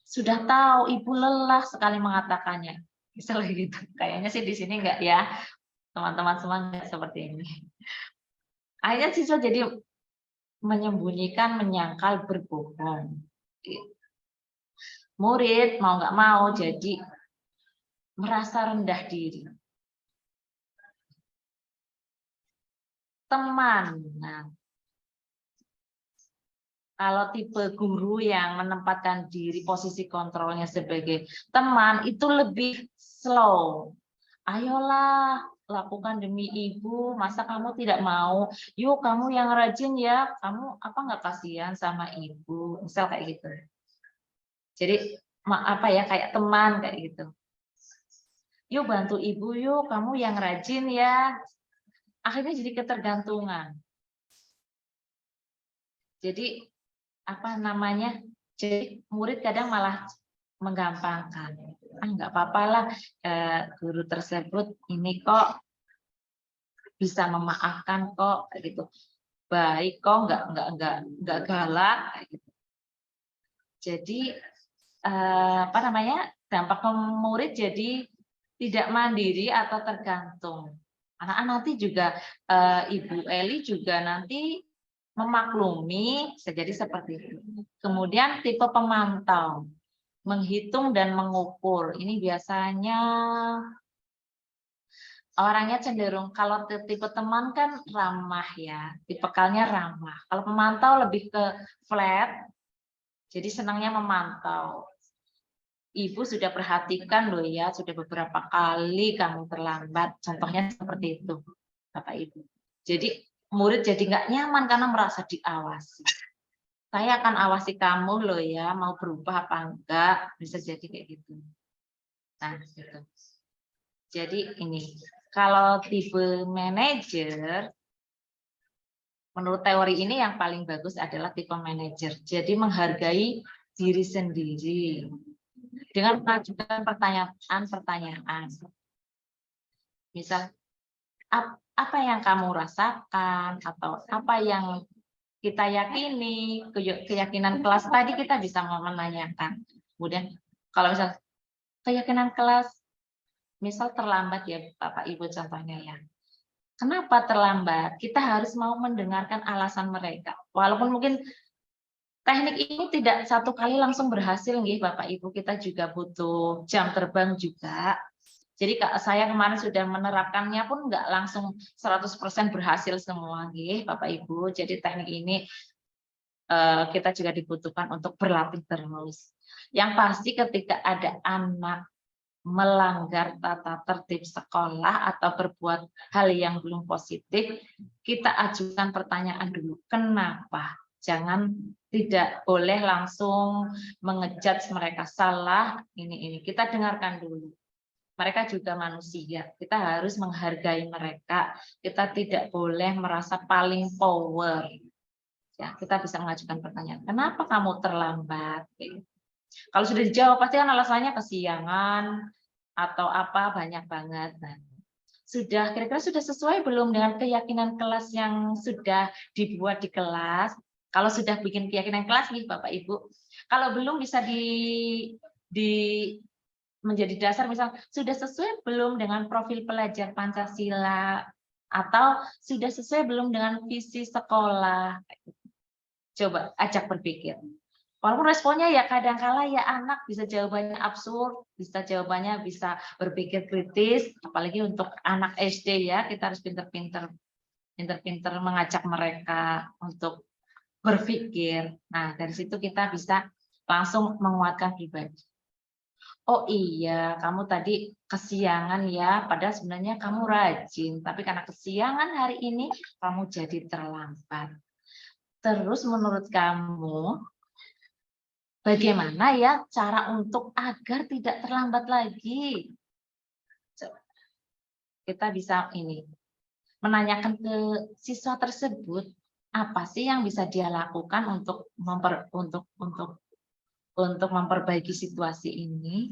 sudah tahu, ibu lelah sekali mengatakannya. Misalnya gitu. Kayaknya sih di sini enggak ya, teman-teman semua enggak seperti ini. Akhirnya siswa jadi menyembunyikan, menyangkal, berbohong. Murid mau nggak mau jadi merasa rendah diri. Teman, nah, kalau tipe guru yang menempatkan diri posisi kontrolnya sebagai teman itu lebih slow. Ayolah, lakukan demi ibu, masa kamu tidak mau? Yuk kamu yang rajin ya, kamu apa nggak kasihan sama ibu? Misal kayak gitu. Jadi kayak teman kayak gitu. Yuk bantu ibu yuk, kamu yang rajin ya. Akhirnya jadi ketergantungan. Jadi jadi murid kadang malah menggampangkan. Nggak apa-apa lah, guru tersebut ini kok bisa memaafkan kok, kayak gitu. Baik kok, nggak galak, kayak gitu. Jadi dampak ke murid jadi tidak mandiri atau tergantung. Anak-anak nanti juga Ibu Eli juga nanti memaklumi, bisa jadi seperti itu. Kemudian tipe pemantau, menghitung dan mengukur. Ini biasanya orangnya cenderung, kalau tipe teman kan ramah ya, tipikalnya ramah. Kalau pemantau lebih ke flat, jadi senangnya memantau. Ibu sudah perhatikan loh ya, sudah beberapa kali kamu terlambat. Contohnya seperti itu, Bapak Ibu. Jadi murid jadi nggak nyaman karena merasa diawasi. Saya akan awasi kamu loh ya, mau berubah apa enggak, bisa jadi kayak gitu. Nah, gitu. Jadi ini, kalau tipe manajer, menurut teori ini yang paling bagus adalah tipe manajer. Jadi menghargai diri sendiri dengan mengajukan pertanyaan-pertanyaan. Misal, apa yang kamu rasakan atau apa yang kita yakini, keyakinan kelas tadi kita bisa menanyakan. Kemudian kalau misal keyakinan kelas, misal terlambat ya Bapak Ibu contohnya ya. Kenapa terlambat? Kita harus mau mendengarkan alasan mereka. Walaupun mungkin teknik ini tidak satu kali langsung berhasil nih Bapak Ibu, kita juga butuh jam terbang juga. Jadi saya kemarin sudah menerapkannya pun nggak langsung 100% berhasil semua nih Bapak Ibu. Jadi teknik ini kita juga dibutuhkan untuk berlatih terus. Yang pasti ketika ada anak melanggar tata tertib sekolah atau berbuat hal yang belum positif, kita ajukan pertanyaan dulu, kenapa? Jangan, tidak boleh langsung mengejudge mereka salah, ini. Kita dengarkan dulu. Mereka juga manusia, kita harus menghargai mereka, kita tidak boleh merasa paling power. Ya, kita bisa mengajukan pertanyaan, kenapa kamu terlambat? Kalau sudah dijawab, pasti kan alasannya kesiangan, atau apa, banyak banget. Nah, kira-kira sudah sesuai belum dengan keyakinan kelas yang sudah dibuat di kelas? Kalau sudah bikin keyakinan kelas nih Bapak Ibu, kalau belum bisa menjadi dasar, misal sudah sesuai belum dengan profil pelajar Pancasila, atau sudah sesuai belum dengan visi sekolah. Coba ajak berpikir. Walaupun responnya ya kadang-kala ya anak bisa jawabannya absurd, bisa jawabannya bisa berpikir kritis, apalagi untuk anak SD ya, kita harus pinter-pinter mengajak mereka untuk berpikir. Nah, dari situ kita bisa langsung menguatkan pribadi. Oh iya, kamu tadi kesiangan ya, padahal sebenarnya kamu rajin, tapi karena kesiangan hari ini kamu jadi terlambat. Terus menurut kamu, bagaimana ya cara untuk agar tidak terlambat lagi? Kita bisa menanyakan ke siswa tersebut, apa sih yang bisa dia lakukan untuk memperbaiki situasi ini.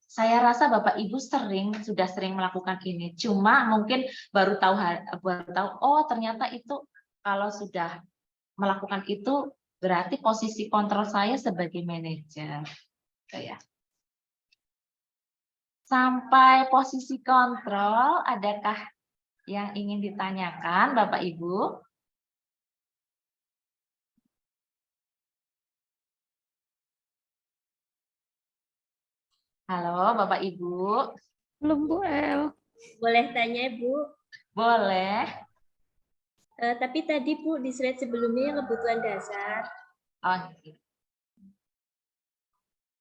Saya rasa Bapak Ibu sudah sering melakukan ini. Cuma mungkin baru tahu oh ternyata itu kalau sudah melakukan itu berarti posisi kontrol saya sebagai manajer. Ya. Sampai posisi kontrol, adakah yang ingin ditanyakan Bapak Ibu? Halo Bapak Ibu. Belum Bu El. Boleh tanya Bu? Boleh. Tapi tadi Bu di slide sebelumnya kebutuhan dasar. Oh.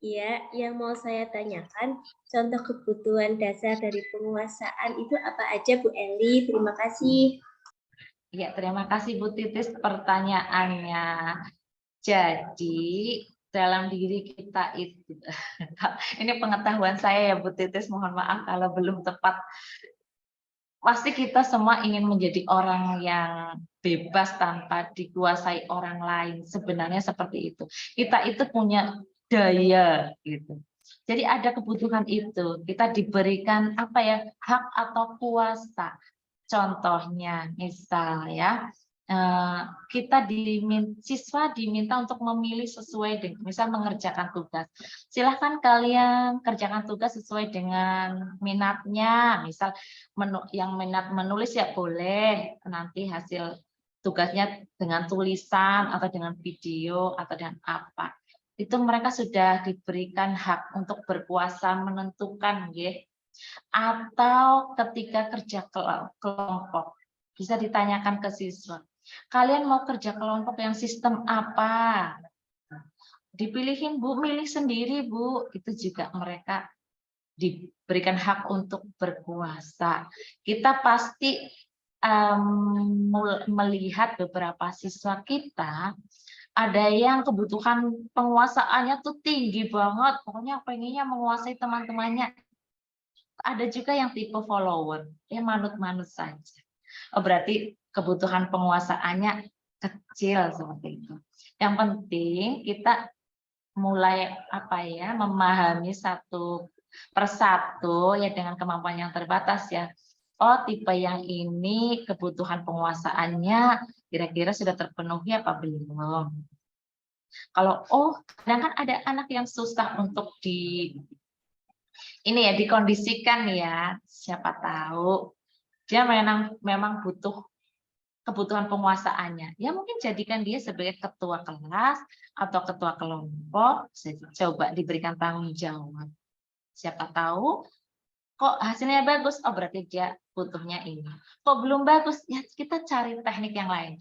Iya, yang mau saya tanyakan, contoh kebutuhan dasar dari penguasaan itu apa aja Bu Eli? Terima kasih. Iya, terima kasih Bu Titis pertanyaannya. Jadi dalam diri kita itu, ini pengetahuan saya ya Bu Titis, mohon maaf kalau belum tepat. Pasti kita semua ingin menjadi orang yang bebas tanpa dikuasai orang lain. Sebenarnya seperti itu. Kita itu punya daya gitu. Jadi ada kebutuhan itu. Kita diberikan hak atau kuasa. Contohnya misal ya, siswa diminta untuk memilih sesuai dengan, misal mengerjakan tugas. Silahkan kalian kerjakan tugas sesuai dengan minatnya. Misal yang minat menulis ya boleh, nanti hasil tugasnya dengan tulisan atau dengan video atau dengan apa. Itu mereka sudah diberikan hak untuk berkuasa menentukan, ya. Atau ketika kerja kelompok, bisa ditanyakan ke siswa, kalian mau kerja kelompok yang sistem apa? Dipilihin, Bu, milih sendiri, Bu. Itu juga mereka diberikan hak untuk berkuasa. Kita pasti melihat beberapa siswa kita, ada yang kebutuhan penguasaannya tuh tinggi banget, pokoknya pengennya menguasai teman-temannya. Ada juga yang tipe follower, ya manut-manut saja. Oh, berarti kebutuhan penguasaannya kecil seperti itu. Yang penting kita mulai memahami satu persatu ya dengan kemampuan yang terbatas ya. Oh, tipe yang ini kebutuhan penguasaannya kira-kira sudah terpenuhi apa belum? Kalau kadang kan ada anak yang susah untuk dikondisikan ya, siapa tahu dia memang butuh kebutuhan penguasaannya. Ya mungkin jadikan dia sebagai ketua kelas atau ketua kelompok, coba diberikan tanggung jawab. Siapa tahu kok hasilnya bagus, oh berarti dia butuhnya ini. Kok belum bagus, ya kita cari teknik yang lain.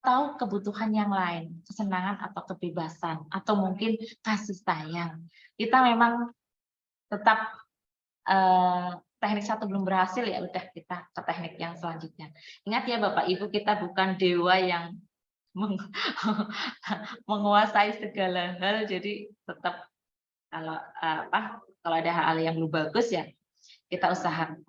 Tahu kebutuhan yang lain, kesenangan atau kebebasan, atau mungkin kasih sayang. Kita memang tetap teknik satu belum berhasil, ya udah kita ke teknik yang selanjutnya. Ingat ya Bapak Ibu, kita bukan dewa yang menguasai segala hal, jadi tetap kalau ada hal yang belum bagus ya kita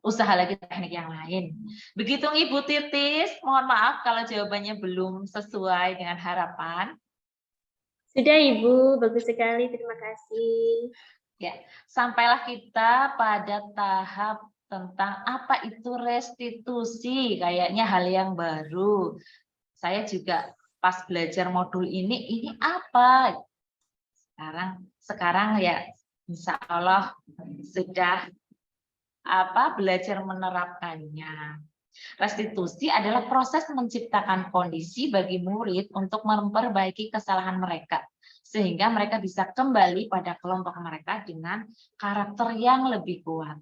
usaha lagi teknik yang lain. Begitu Ibu Titis, mohon maaf kalau jawabannya belum sesuai dengan harapan. Sudah Ibu, bagus sekali, terima kasih. Ya, sampailah kita pada tahap tentang apa itu restitusi, kayaknya hal yang baru. Saya juga pas belajar modul ini apa? Sekarang ya insya Allah sudah belajar menerapkannya. Restitusi adalah proses menciptakan kondisi bagi murid untuk memperbaiki kesalahan mereka, sehingga mereka bisa kembali pada kelompok mereka dengan karakter yang lebih kuat.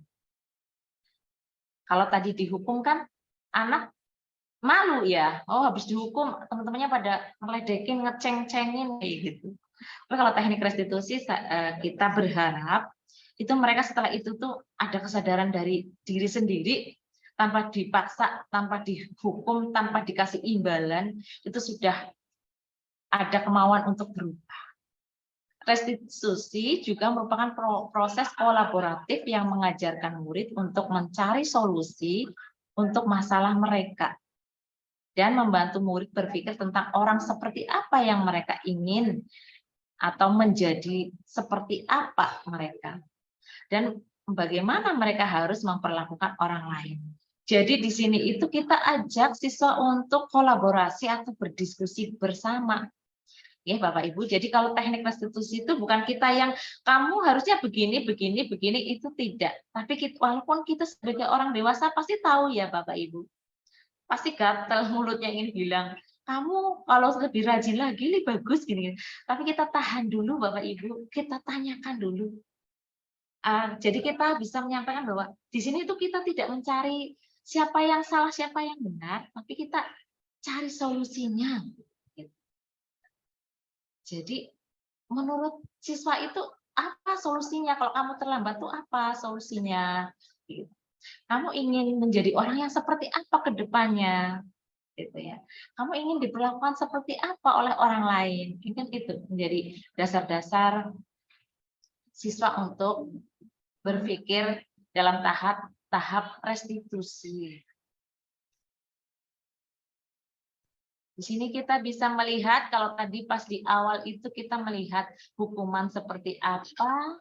Kalau tadi dihukum kan anak malu ya, habis dihukum teman-temannya pada ngeledekin, ngeceng-cengin kayak gitu. Tapi kalau teknik restitusi kita berharap itu mereka setelah itu tuh ada kesadaran dari diri sendiri, tanpa dipaksa, tanpa dihukum, tanpa dikasih imbalan, itu sudah ada kemauan untuk berubah. Restitusi juga merupakan proses kolaboratif yang mengajarkan murid untuk mencari solusi untuk masalah mereka dan membantu murid berpikir tentang orang seperti apa yang mereka ingin atau menjadi seperti apa mereka dan bagaimana mereka harus memperlakukan orang lain. Jadi di sini itu kita ajak siswa untuk kolaborasi atau berdiskusi bersama. Ya Bapak Ibu, jadi kalau teknik restitusi itu bukan kita yang kamu harusnya begini, begini, begini, itu tidak. Tapi walaupun kita sebagai orang dewasa pasti tahu ya Bapak Ibu. Pasti gatel mulutnya ingin bilang, kamu kalau lebih rajin lagi, lebih bagus gini. Tapi kita tahan dulu Bapak Ibu, kita tanyakan dulu. Jadi kita bisa menyampaikan bahwa di sini itu kita tidak mencari siapa yang salah, siapa yang benar, tapi kita cari solusinya. Jadi menurut siswa itu apa solusinya? Kalau kamu terlambat tuh apa solusinya? Kamu ingin menjadi orang yang seperti apa ke depannya? Gitu ya. Kamu ingin diperlakukan seperti apa oleh orang lain? Mungkin itu menjadi dasar-dasar siswa untuk berpikir dalam tahap restitusi. Di sini kita bisa melihat, kalau tadi pas di awal itu kita melihat hukuman seperti apa,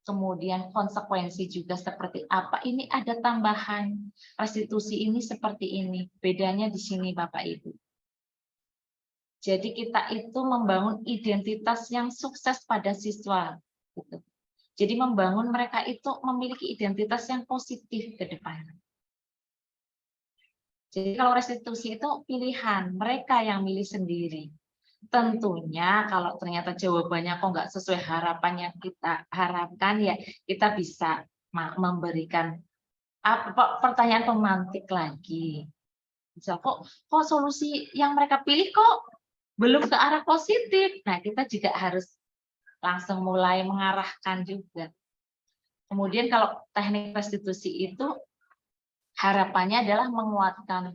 kemudian konsekuensi juga seperti apa. Ini ada tambahan, restitusi ini seperti ini. Bedanya di sini Bapak Ibu. Jadi kita itu membangun identitas yang sukses pada siswa. Gitu. Jadi membangun mereka itu memiliki identitas yang positif ke depan. Jadi kalau restitusi itu pilihan, mereka yang milih sendiri. Tentunya kalau ternyata jawabannya kok nggak sesuai harapan yang kita harapkan, ya kita bisa memberikan pertanyaan pemantik lagi. Misal kok solusi yang mereka pilih kok belum ke arah positif. Nah, kita juga harus langsung mulai mengarahkan juga. Kemudian kalau teknik restitusi itu harapannya adalah menguatkan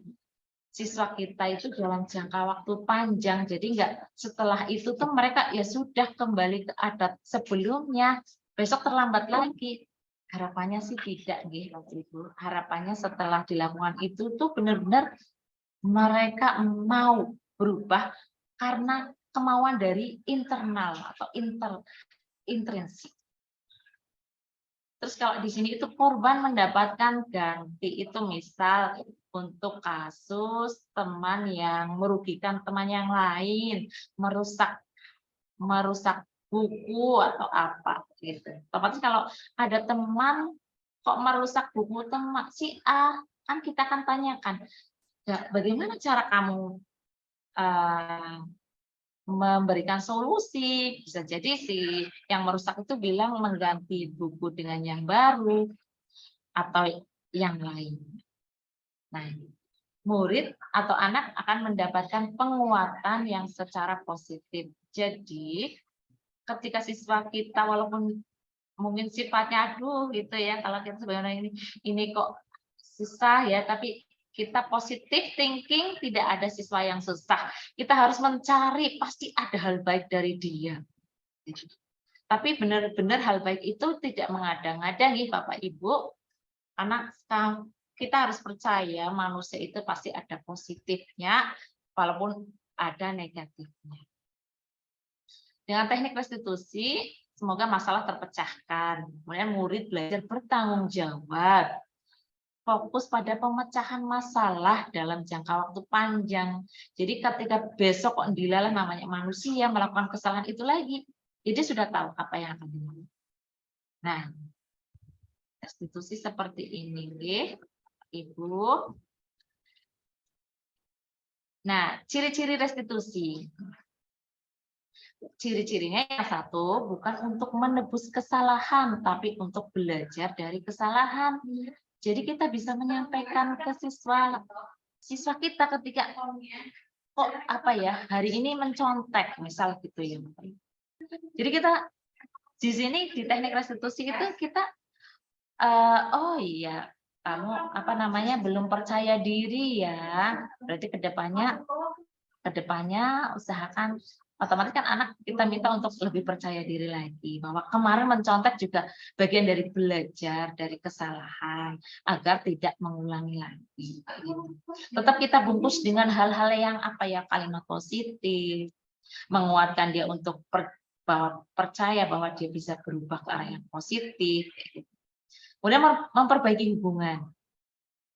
siswa kita itu dalam jangka waktu panjang. Jadi enggak setelah itu tuh mereka ya sudah kembali ke adat sebelumnya, besok terlambat lagi. Harapannya sih tidak, Ibu. Harapannya setelah dilakukan itu tuh benar-benar mereka mau berubah karena kemauan dari internal atau intrinsik. Terus kalau di sini itu korban mendapatkan ganti, itu misal untuk kasus teman yang merugikan teman yang lain, merusak buku atau apa gitu. Otomatis kalau ada teman kok merusak buku teman si A, kan kita akan tanyakan, bagaimana cara kamu memberikan solusi. Bisa jadi si yang merusak itu bilang mengganti buku dengan yang baru atau yang lain. Nah, murid atau anak akan mendapatkan penguatan yang secara positif. Jadi ketika siswa kita walaupun mungkin sifatnya aduh gitu ya, kalau kita sebenarnya ini kok susah ya, tapi kita positif thinking, tidak ada siswa yang susah. Kita harus mencari, pasti ada hal baik dari dia. Tapi benar-benar hal baik itu tidak mengada-ngada nih Bapak Ibu. Karena kita harus percaya manusia itu pasti ada positifnya, walaupun ada negatifnya. Dengan teknik restitusi, semoga masalah terpecahkan. Kemudian murid belajar bertanggung jawab. Fokus pada pemecahan masalah dalam jangka waktu panjang. Jadi ketika besok kok dilalah namanya manusia melakukan kesalahan itu lagi, jadi sudah tahu apa yang akan dilakukan. Nah, restitusi seperti ini, Ibu. Nah, ciri-ciri restitusi. Ciri-cirinya yang satu, bukan untuk menebus kesalahan, tapi untuk belajar dari kesalahan. Jadi kita bisa menyampaikan ke siswa kita ketika kok apa ya hari ini mencontek misal gitu ya. Jadi kita di sini di teknik restitusi itu kita oh iya kamu apa namanya belum percaya diri ya. Berarti kedepannya usahakan otomatis kan anak kita minta untuk lebih percaya diri lagi bahwa kemarin mencontek juga bagian dari belajar dari kesalahan agar tidak mengulangi lagi. Tetap kita bungkus dengan hal-hal yang apa ya kalimat positif, menguatkan dia untuk percaya bahwa dia bisa berubah ke arah yang positif. Kemudian memperbaiki hubungan.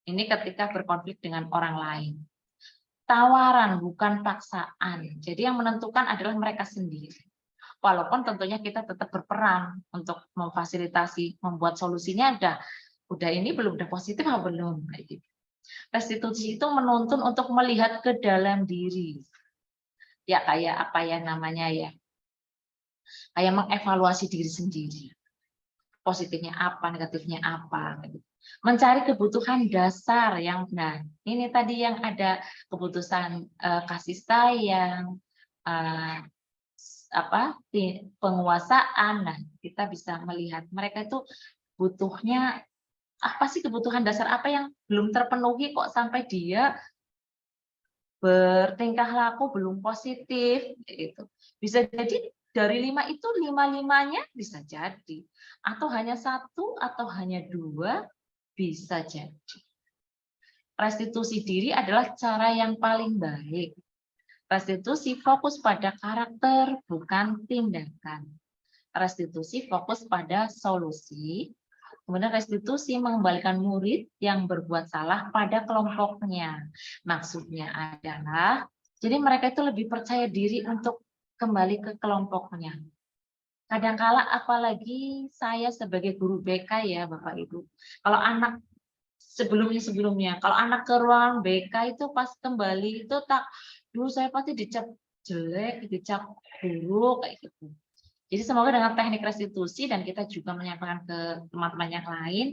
Ini ketika berkonflik dengan orang lain. Tawaran bukan paksaan. Jadi yang menentukan adalah mereka sendiri. Walaupun tentunya kita tetap berperan untuk memfasilitasi, membuat solusinya udah ini belum udah positif atau belum kayak gitu. Restitusi itu menuntun untuk melihat ke dalam diri. Ya kayak apa ya namanya ya? Kayak mengevaluasi diri sendiri. Positifnya apa, negatifnya apa gitu. Mencari kebutuhan dasar yang benar. Ini tadi yang ada keputusan kasih sayang, penguasaan. Nah, kita bisa melihat mereka itu butuhnya apa sih, kebutuhan dasar apa yang belum terpenuhi kok sampai dia bertingkah laku belum positif gitu. Bisa jadi dari 5 itu 5-5-nya bisa jadi, atau hanya 1 atau hanya 2 bisa jadi. Restitusi diri adalah cara yang paling baik. Restitusi fokus pada karakter, bukan tindakan. restitusi fokus pada solusi. Kemudian restitusi mengembalikan murid yang berbuat salah pada kelompoknya. Maksudnya adalah, jadi mereka itu lebih percaya diri untuk kembali ke kelompoknya. Kadangkala apalagi saya sebagai guru BK ya Bapak Ibu. Kalau anak sebelumnya, kalau anak ke ruangan BK itu pas kembali itu dulu saya pasti dicap jelek, dicap buruk kayak gitu. Jadi semoga dengan teknik restitusi dan kita juga menyampaikan ke teman-teman yang lain,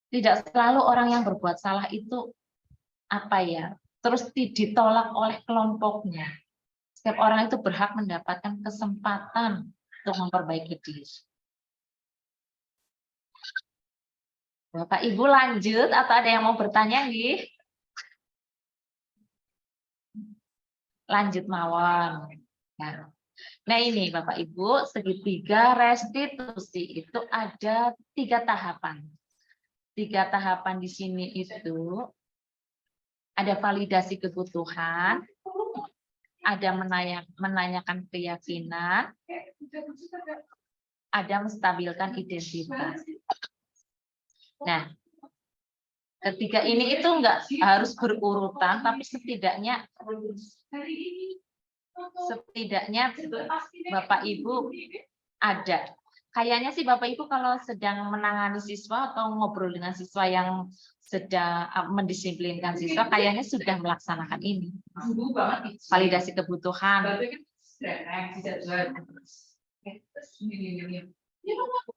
tidak selalu orang yang berbuat salah itu terus ditolak oleh kelompoknya. Setiap orang itu berhak mendapatkan kesempatan untuk memperbaiki diri. Bapak Ibu lanjut atau ada yang mau bertanya nih? Lanjut mawon. Nah ini Bapak Ibu, segitiga restitusi itu ada 3 tahapan. 3 tahapan di sini itu ada validasi kebutuhan, ada menanyakan keyakinan, ada menstabilkan identitas. Nah, ketiga ini itu enggak harus berurutan, tapi setidaknya Bapak Ibu ada. Kayaknya sih Bapak Ibu kalau sedang menangani siswa atau ngobrol dengan siswa yang sedang mendisiplinkan siswa, kayaknya sudah melaksanakan ini. Validasi kebutuhan.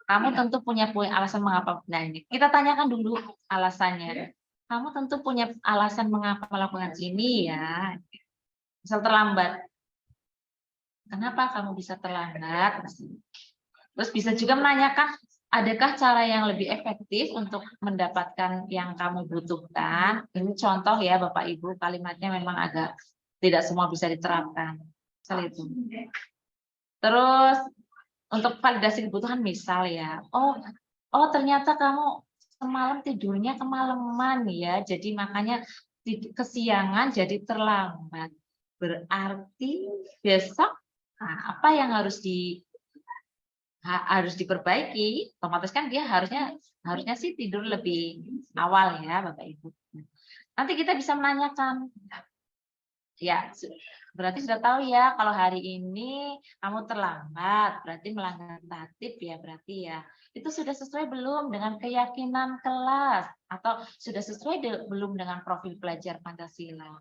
Kamu tentu punya alasan mengapa. Nah, ini kita tanyakan dulu alasannya. Kamu tentu punya alasan mengapa melakukan ini ya. Misal terlambat. Kenapa kamu bisa terlambat? Terus bisa juga menanyakan, adakah cara yang lebih efektif untuk mendapatkan yang kamu butuhkan? Ini contoh ya Bapak Ibu, kalimatnya memang agak tidak semua bisa diterapkan. Misal itu. Terus untuk validasi kebutuhan misal ya, oh ternyata kamu semalam tidurnya kemalaman ya, jadi makanya kesiangan jadi terlambat. Berarti besok apa yang harus diperbaiki? Otomatis kan dia harusnya sih tidur lebih awal ya Bapak Ibu. Nanti kita bisa menanyakan, ya berarti sudah tahu ya kalau hari ini kamu terlambat, berarti melanggar tertib ya, berarti ya. Itu sudah sesuai belum dengan keyakinan kelas? Atau sudah sesuai belum dengan profil pelajar Pancasila?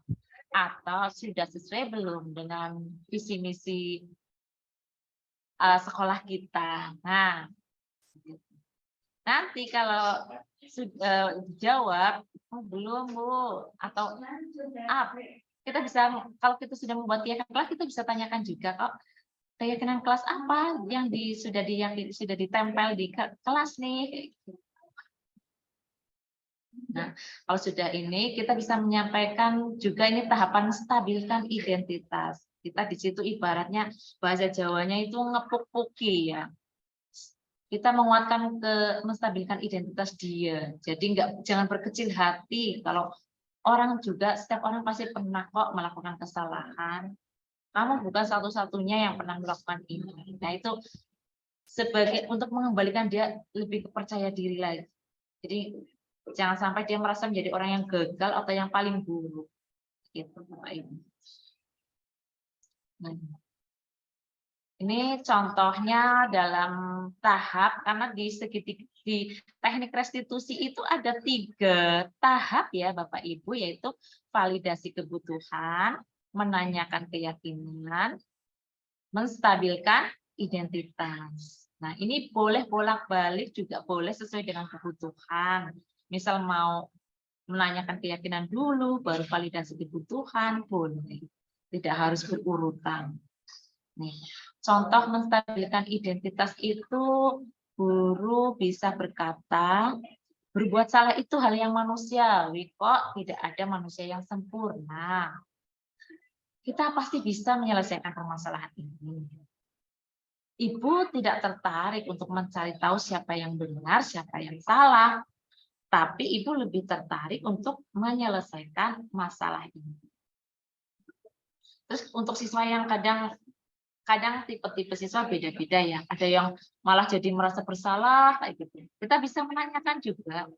Atau sudah sesuai belum dengan visi misi sekolah kita? Nah, nanti kalau sudah dijawab, oh, belum Bu, atau kita bisa, kalau kita sudah membuat keyakinan kelas, kita bisa tanyakan juga kok, keyakinan kelas apa yang sudah ditempel di kelas nih. Nah, kalau sudah ini kita bisa menyampaikan juga ini tahapan stabilkan identitas. Kita di situ ibaratnya bahasa Jawanya itu ngepuk-puki ya. Kita menguatkan menstabilkan identitas dia. Jadi jangan berkecil hati kalau setiap orang pasti pernah kok melakukan kesalahan. Kamu bukan satu-satunya yang pernah melakukan ini. Nah, itu untuk mengembalikan dia lebih percaya diri lagi. Jadi jangan sampai dia merasa menjadi orang yang gagal atau yang paling buruk. Gitu, Bapak Ibu. Nah, ini contohnya dalam tahap, karena di teknik restitusi itu ada 3 tahap ya Bapak Ibu, yaitu validasi kebutuhan, menanyakan keyakinan, menstabilkan identitas. Nah, ini boleh bolak-balik juga boleh sesuai dengan kebutuhan. Misal mau menanyakan keyakinan dulu, baru validasi kebutuhan, boleh. Tidak harus berurutan. Nih, contoh menstabilkan identitas itu, guru bisa berkata, berbuat salah itu hal yang manusiawi kok, tidak ada manusia yang sempurna. Kita pasti bisa menyelesaikan permasalahan ini. Ibu tidak tertarik untuk mencari tahu siapa yang benar, siapa yang salah. Tapi ibu lebih tertarik untuk menyelesaikan masalah ini. Terus untuk siswa yang kadang kadang tipe-tipe siswa beda-beda ya. Ada yang malah jadi merasa bersalah kayak gitu. Kita bisa menanyakan juga.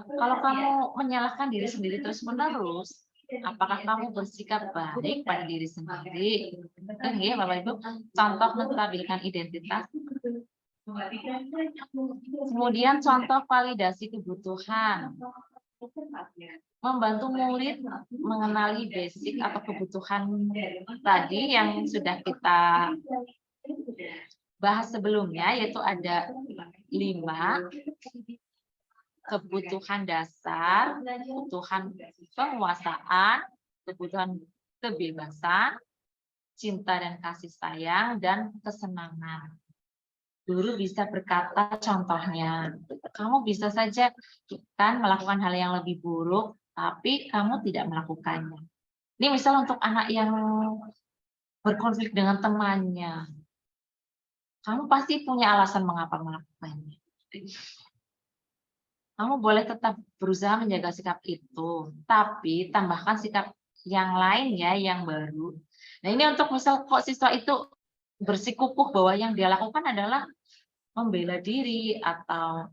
Kalau kamu menyalahkan diri sendiri terus-menerus, apakah kamu bersikap baik pada diri sendiri? Kan ya, Bapak Ibu, contoh menstabilkan identitas. Kemudian contoh validasi kebutuhan. Membantu murid mengenali basic atau kebutuhan tadi yang sudah kita bahas sebelumnya, yaitu ada 5 kebutuhan dasar, kebutuhan penguasaan, kebutuhan kebebasan, cinta dan kasih sayang, dan kesenangan. Guru bisa berkata contohnya, kamu bisa saja kan melakukan hal yang lebih buruk, tapi kamu tidak melakukannya. Ini misal untuk anak yang berkonflik dengan temannya. Kamu pasti punya alasan mengapa melakukannya. Kamu boleh tetap berusaha menjaga sikap itu, tapi tambahkan sikap yang lain ya, yang baru. Nah ini untuk misal kok siswa itu bersikukuh bahwa yang dia lakukan adalah membela diri atau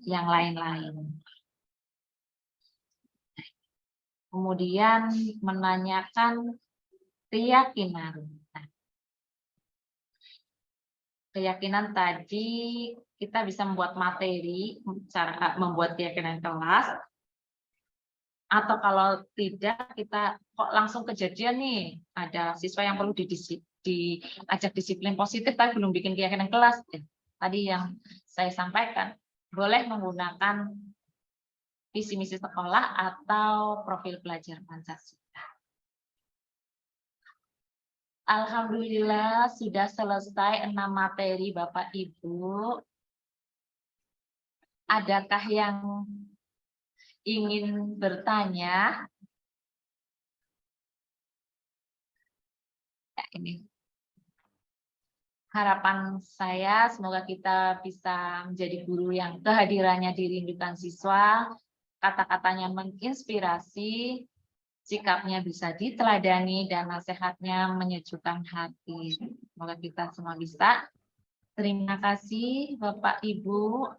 yang lain-lain. Kemudian menanyakan keyakinan. Nah, keyakinan tadi kita bisa membuat materi, cara membuat keyakinan kelas, atau kalau tidak kita kok langsung kejadian nih, ada siswa yang perlu diajak disiplin positif tapi belum bikin keyakinan kelas. Tadi yang saya sampaikan, boleh menggunakan visi misi sekolah atau profil pelajar Pancasila. Alhamdulillah sudah selesai 6 materi Bapak Ibu. Adakah yang ingin bertanya? Ya, ini harapan saya, semoga kita bisa menjadi guru yang kehadirannya dirindukan siswa, kata-katanya menginspirasi, sikapnya bisa diteladani, dan nasihatnya menyejukkan hati. Semoga kita semua bisa. Terima kasih Bapak Ibu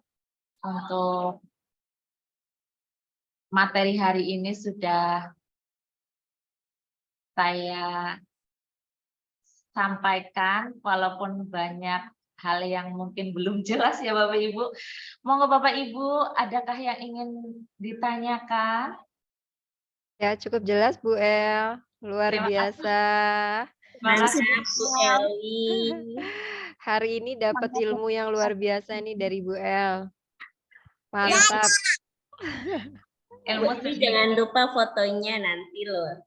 untuk materi hari ini sudah saya sampaikan, walaupun banyak hal yang mungkin belum jelas ya Bapak Ibu. Monggo Bapak Ibu, adakah yang ingin ditanyakan? Ya, cukup jelas Bu El. Luar Terima biasa. Terima kasih Bu Eli. Hari ini dapat ilmu yang luar biasa nih dari Bu El. Mantap. ilmu Tapi jangan lupa fotonya nanti loh.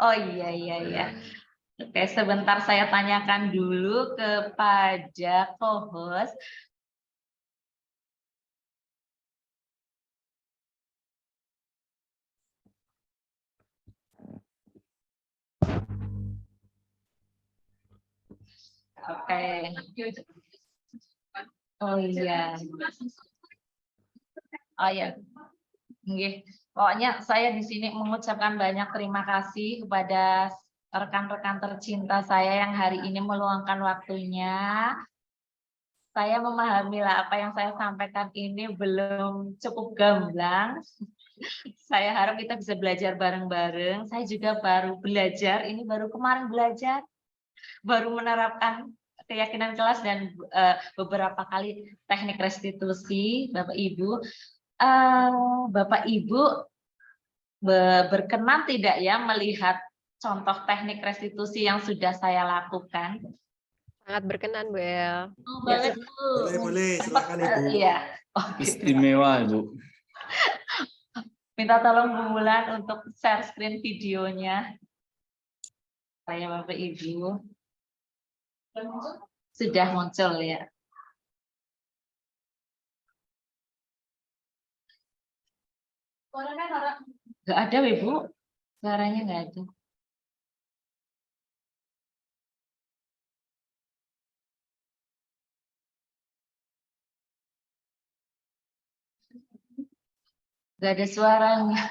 Oh iya. Oke, sebentar saya tanyakan dulu kepada co-host. Oke. Oh iya. Oh ya. Nggih. Pokoknya saya di sini mengucapkan banyak terima kasih kepada rekan-rekan tercinta saya yang hari ini meluangkan waktunya. Saya memahami lah apa yang saya sampaikan ini belum cukup gamblang. Saya harap kita bisa belajar bareng-bareng. Saya juga baru belajar, ini baru kemarin belajar, baru menerapkan keyakinan kelas dan beberapa kali teknik restitusi, Bapak Ibu. Bapak Ibu berkenan tidak ya melihat contoh teknik restitusi yang sudah saya lakukan? Sangat berkenan Bu El. Oh, banget Bu. Boleh, silakan Ibu. Iya. Istimewa Ibu. Minta tolong Bu Wulan untuk share screen videonya. Saya Bapak Ibu. Sudah muncul ya. Nggak ada Ibu. Suaranya nggak ada. Nggak ada suaranya.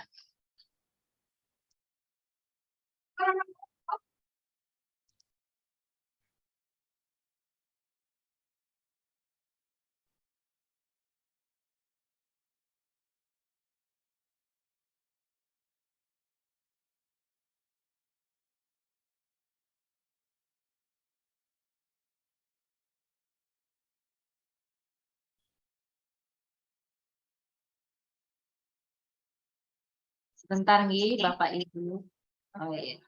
Bentar nih Bapak Ibu. Oh iya.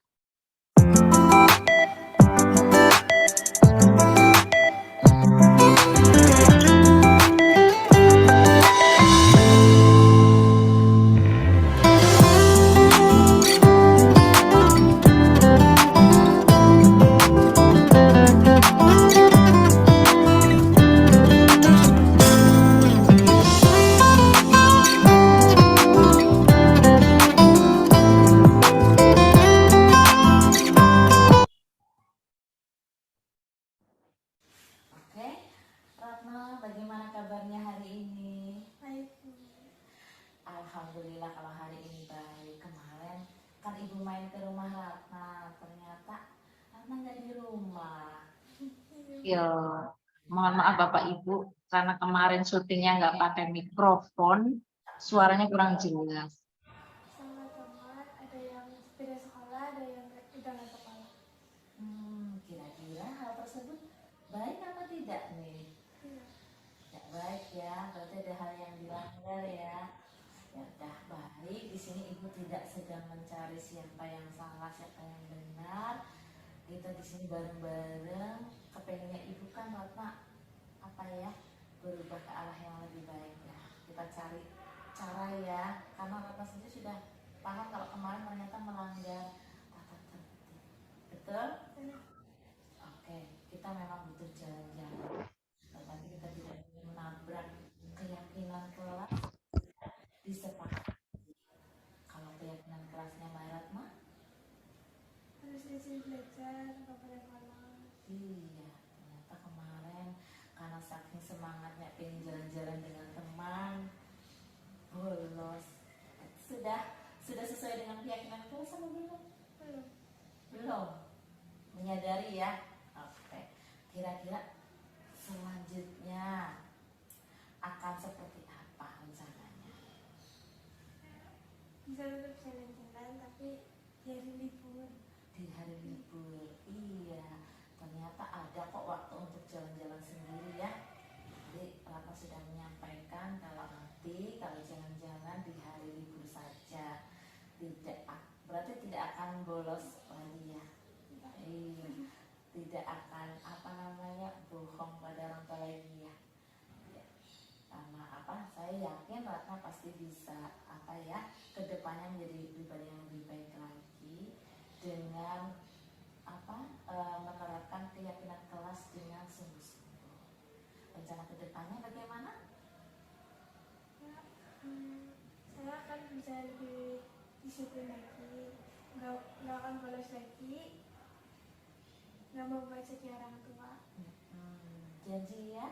Oke, Ratna, bagaimana kabarnya hari ini? Baik. Alhamdulillah kalau hari ini baik. Kemarin kan Ibu main ke rumah Ratna, ternyata Ratna nggak di rumah. Yo, mohon maaf Bapak Ibu, karena kemarin syutingnya nggak pakai mikrofon, suaranya kurang jelas. Sama teman, ada yang sepeda sekolah, ada yang udah nggak sekolah. Kira-kira hal tersebut baik apa tidak nih? Tidak baik ya, berarti ada hal yang dilanggar ya. Ya udah baik, di sini Ibu tidak sedang mencari siapa yang salah, siapa yang benar. Kita di sini bareng-bareng, kepengennya Ibu kan Ratna apa ya, berubah ke arah yang lebih baik ya. Kita cari cara ya, karena Ratna sendiri sudah paham kalau kemarin ternyata melanggar tata tertib. Betul? Oke, kita memang butuh jalan-jalan. Tetapi kita tidak ingin menabrak keyakinan kelas disepakati. Kalau keyakinan kelasnya Mbak Ratna? Harus izin belajar, nggak boleh malam. Iya, ternyata kemarin karena saking semangatnya pengen jalan-jalan dengan teman, bolos. Sudah sesuai dengan keyakinan kelas atau belum? Belum. Menyadari ya. Oke. Kira-kira selanjutnya akan seperti apa rencananya? Bisa tetap jalan-jalan, tapi di hari libur. Di hari libur, iya. Ternyata ada kok waktu untuk jalan-jalan sendiri ya. Jadi Ratna sudah menyampaikan kalau nanti kalau jalan-jalan di hari libur saja, berarti tidak akan bolos lagi ya. Iya, tidak akan bohong pada orang tua lagi ya. Karena saya yakin Ratna pasti bisa kedepannya menjadi pribadi yang lebih baik lagi dengan menerapkan keyakinan kelas dengan sungguh-sungguh. Rencana kedepannya bagaimana? Ya, saya akan bisa lebih disiplin lagi, nggak akan bolos lagi, nggak mau baca di orang tua. Janji ya.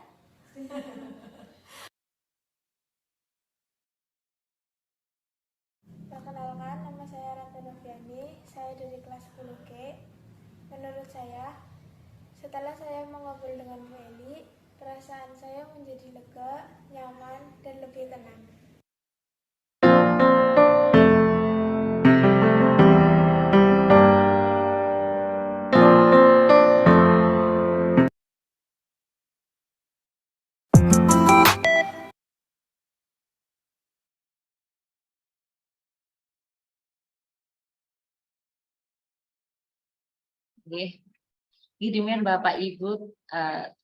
Perkenalkan, nama saya Ranta Noviani, saya dari kelas 10G. Menurut saya, setelah saya mengobrol dengan Bu Eli, perasaan saya menjadi lega, nyaman, dan lebih tenang. Oke, kirimin Bapak Ibu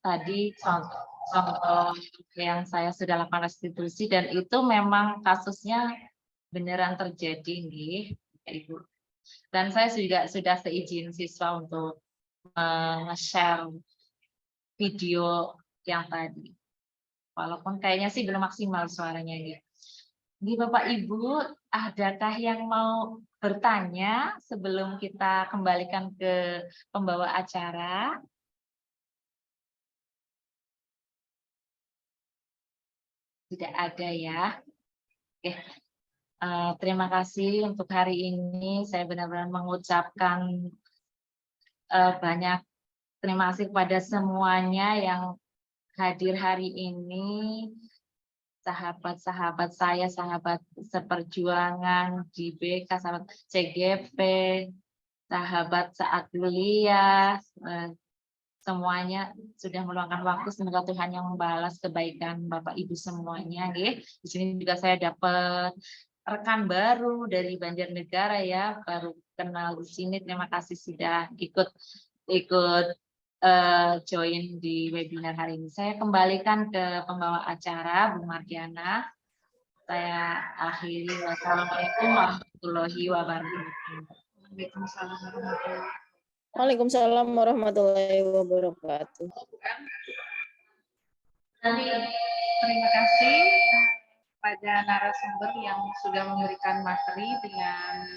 tadi contoh yang saya sudah lakukan restitusi dan itu memang kasusnya beneran terjadi nih, Bapak Ibu. Dan saya juga sudah seizin siswa untuk nge-share video yang tadi. Walaupun kayaknya sih belum maksimal suaranya ya. Ini Bapak Ibu, adakah yang mau bertanya sebelum kita kembalikan ke pembawa acara? Tidak ada ya. Oke. Terima kasih untuk hari ini. Saya benar-benar mengucapkan banyak terima kasih kepada semuanya yang hadir hari ini. Sahabat-sahabat saya, sahabat seperjuangan di BK, sahabat CGP, sahabat saat kuliah, semuanya sudah meluangkan waktu. Semoga Tuhan yang membalas kebaikan Bapak Ibu semuanya. Di sini juga saya dapat rekan baru dari Banjarnegara ya, baru kenal di sini. Terima kasih sudah ikut join di webinar hari ini. Saya kembalikan ke pembawa acara Bu Mardiana. Saya akhiri. Wassalamualaikum warahmatullahi wabarakatuh. Waalaikumsalam warahmatullahi wabarakatuh. Terima kasih pada narasumber yang sudah memberikan materi dengan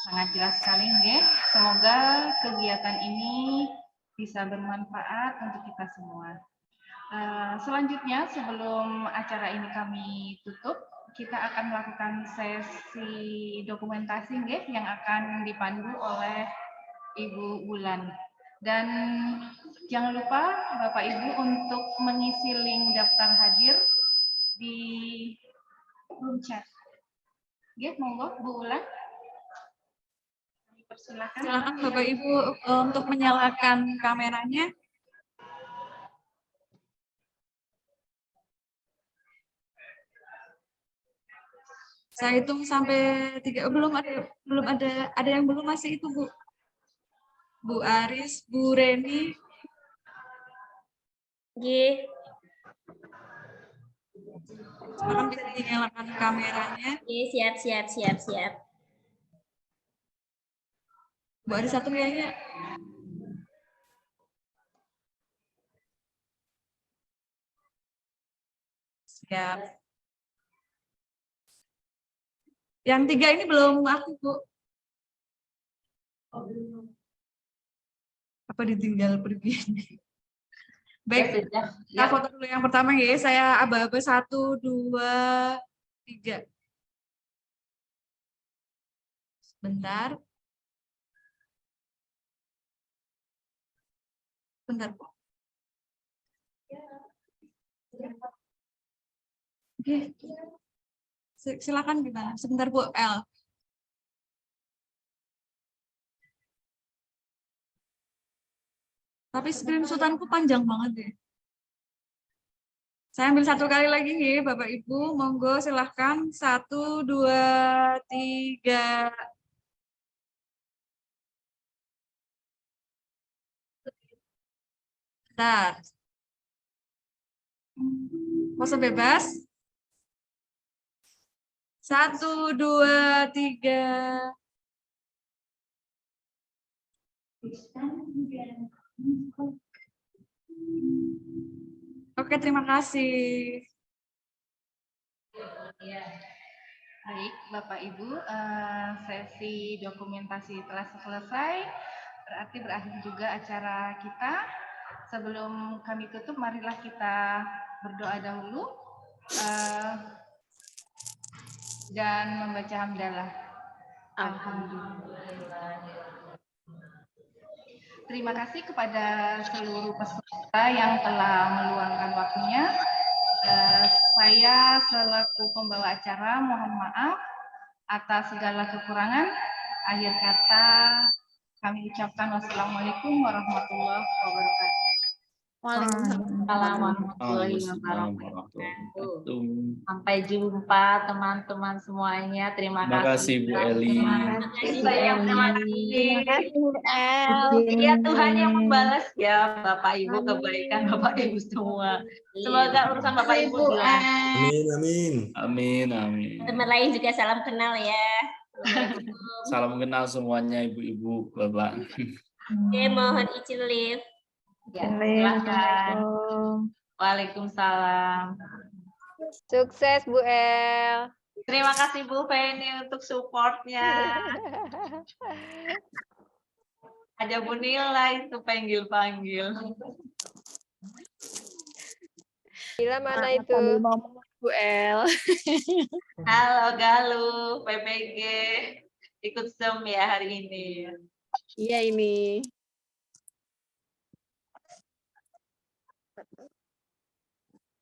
sangat jelas sekali, nggih. Semoga kegiatan ini bisa bermanfaat untuk kita semua. Selanjutnya, sebelum acara ini kami tutup, kita akan melakukan sesi dokumentasi, nggih, yang akan dipandu oleh Ibu Bulan. Dan jangan lupa Bapak Ibu untuk mengisi link daftar hadir di room chat. Nggih, monggo Bu Ulan. Persilakan. Silakan Bapak Ibu untuk menyalakan kameranya. Saya hitung sampai 3. Belum ada yang belum, masih itu Bu. Bu Aris, Bu Reni. G. Silakan bisa dinyalakan kameranya. Siap. Bu Aris satu kayaknya. Siap. Yang 3 ini belum aktif, Bu. Apa ditinggal pergi? Baik, kita foto dulu yang pertama ya. Saya aba-aba 1, 2, 3. Bentar. Bentar, Bu. Oke. Silakan gimana? Sebentar, Bu. L. Tapi screenshotanku panjang banget deh. Saya ambil satu kali lagi nih, Bapak Ibu. Monggo silahkan. 1, 2, 3. Bentar. Pose bebas. 1, 2, 3. Oke, terima kasih. Baik, Bapak Ibu, sesi dokumentasi telah selesai, berarti berakhir juga acara kita. Sebelum kami tutup, marilah kita berdoa dahulu dan membaca hamdalah. Alhamdulillah. Terima kasih kepada seluruh peserta yang telah meluangkan waktunya. Saya selaku pembawa acara mohon maaf atas segala kekurangan. Akhir kata kami ucapkan wassalamualaikum warahmatullahi wabarakatuh. Waalaikumsalam warahmatullahi wabarakatuh. Sampai jumpa teman-teman semuanya. Terima kasih Bu Eli. Terima kasih Bu El. Ya, Tuhan yang membalas ya Bapak Ibu kebaikan Bapak Ibu semua. Semoga urusan Bapak Ibu dilancar. Amin. Teman lain juga salam kenal ya. Salam kenal semuanya Ibu-ibu, Bapak. Oke, mohon izin live. Ya, silakan. Waalaikumsalam. Sukses Bu El. Terima kasih Bu Feni untuk supportnya. Ada Bu Nila itu panggil-panggil. Nila mana itu? Bu El. Halo Galuh, PPG. Ikut Zoom ya hari ini. Iya ini.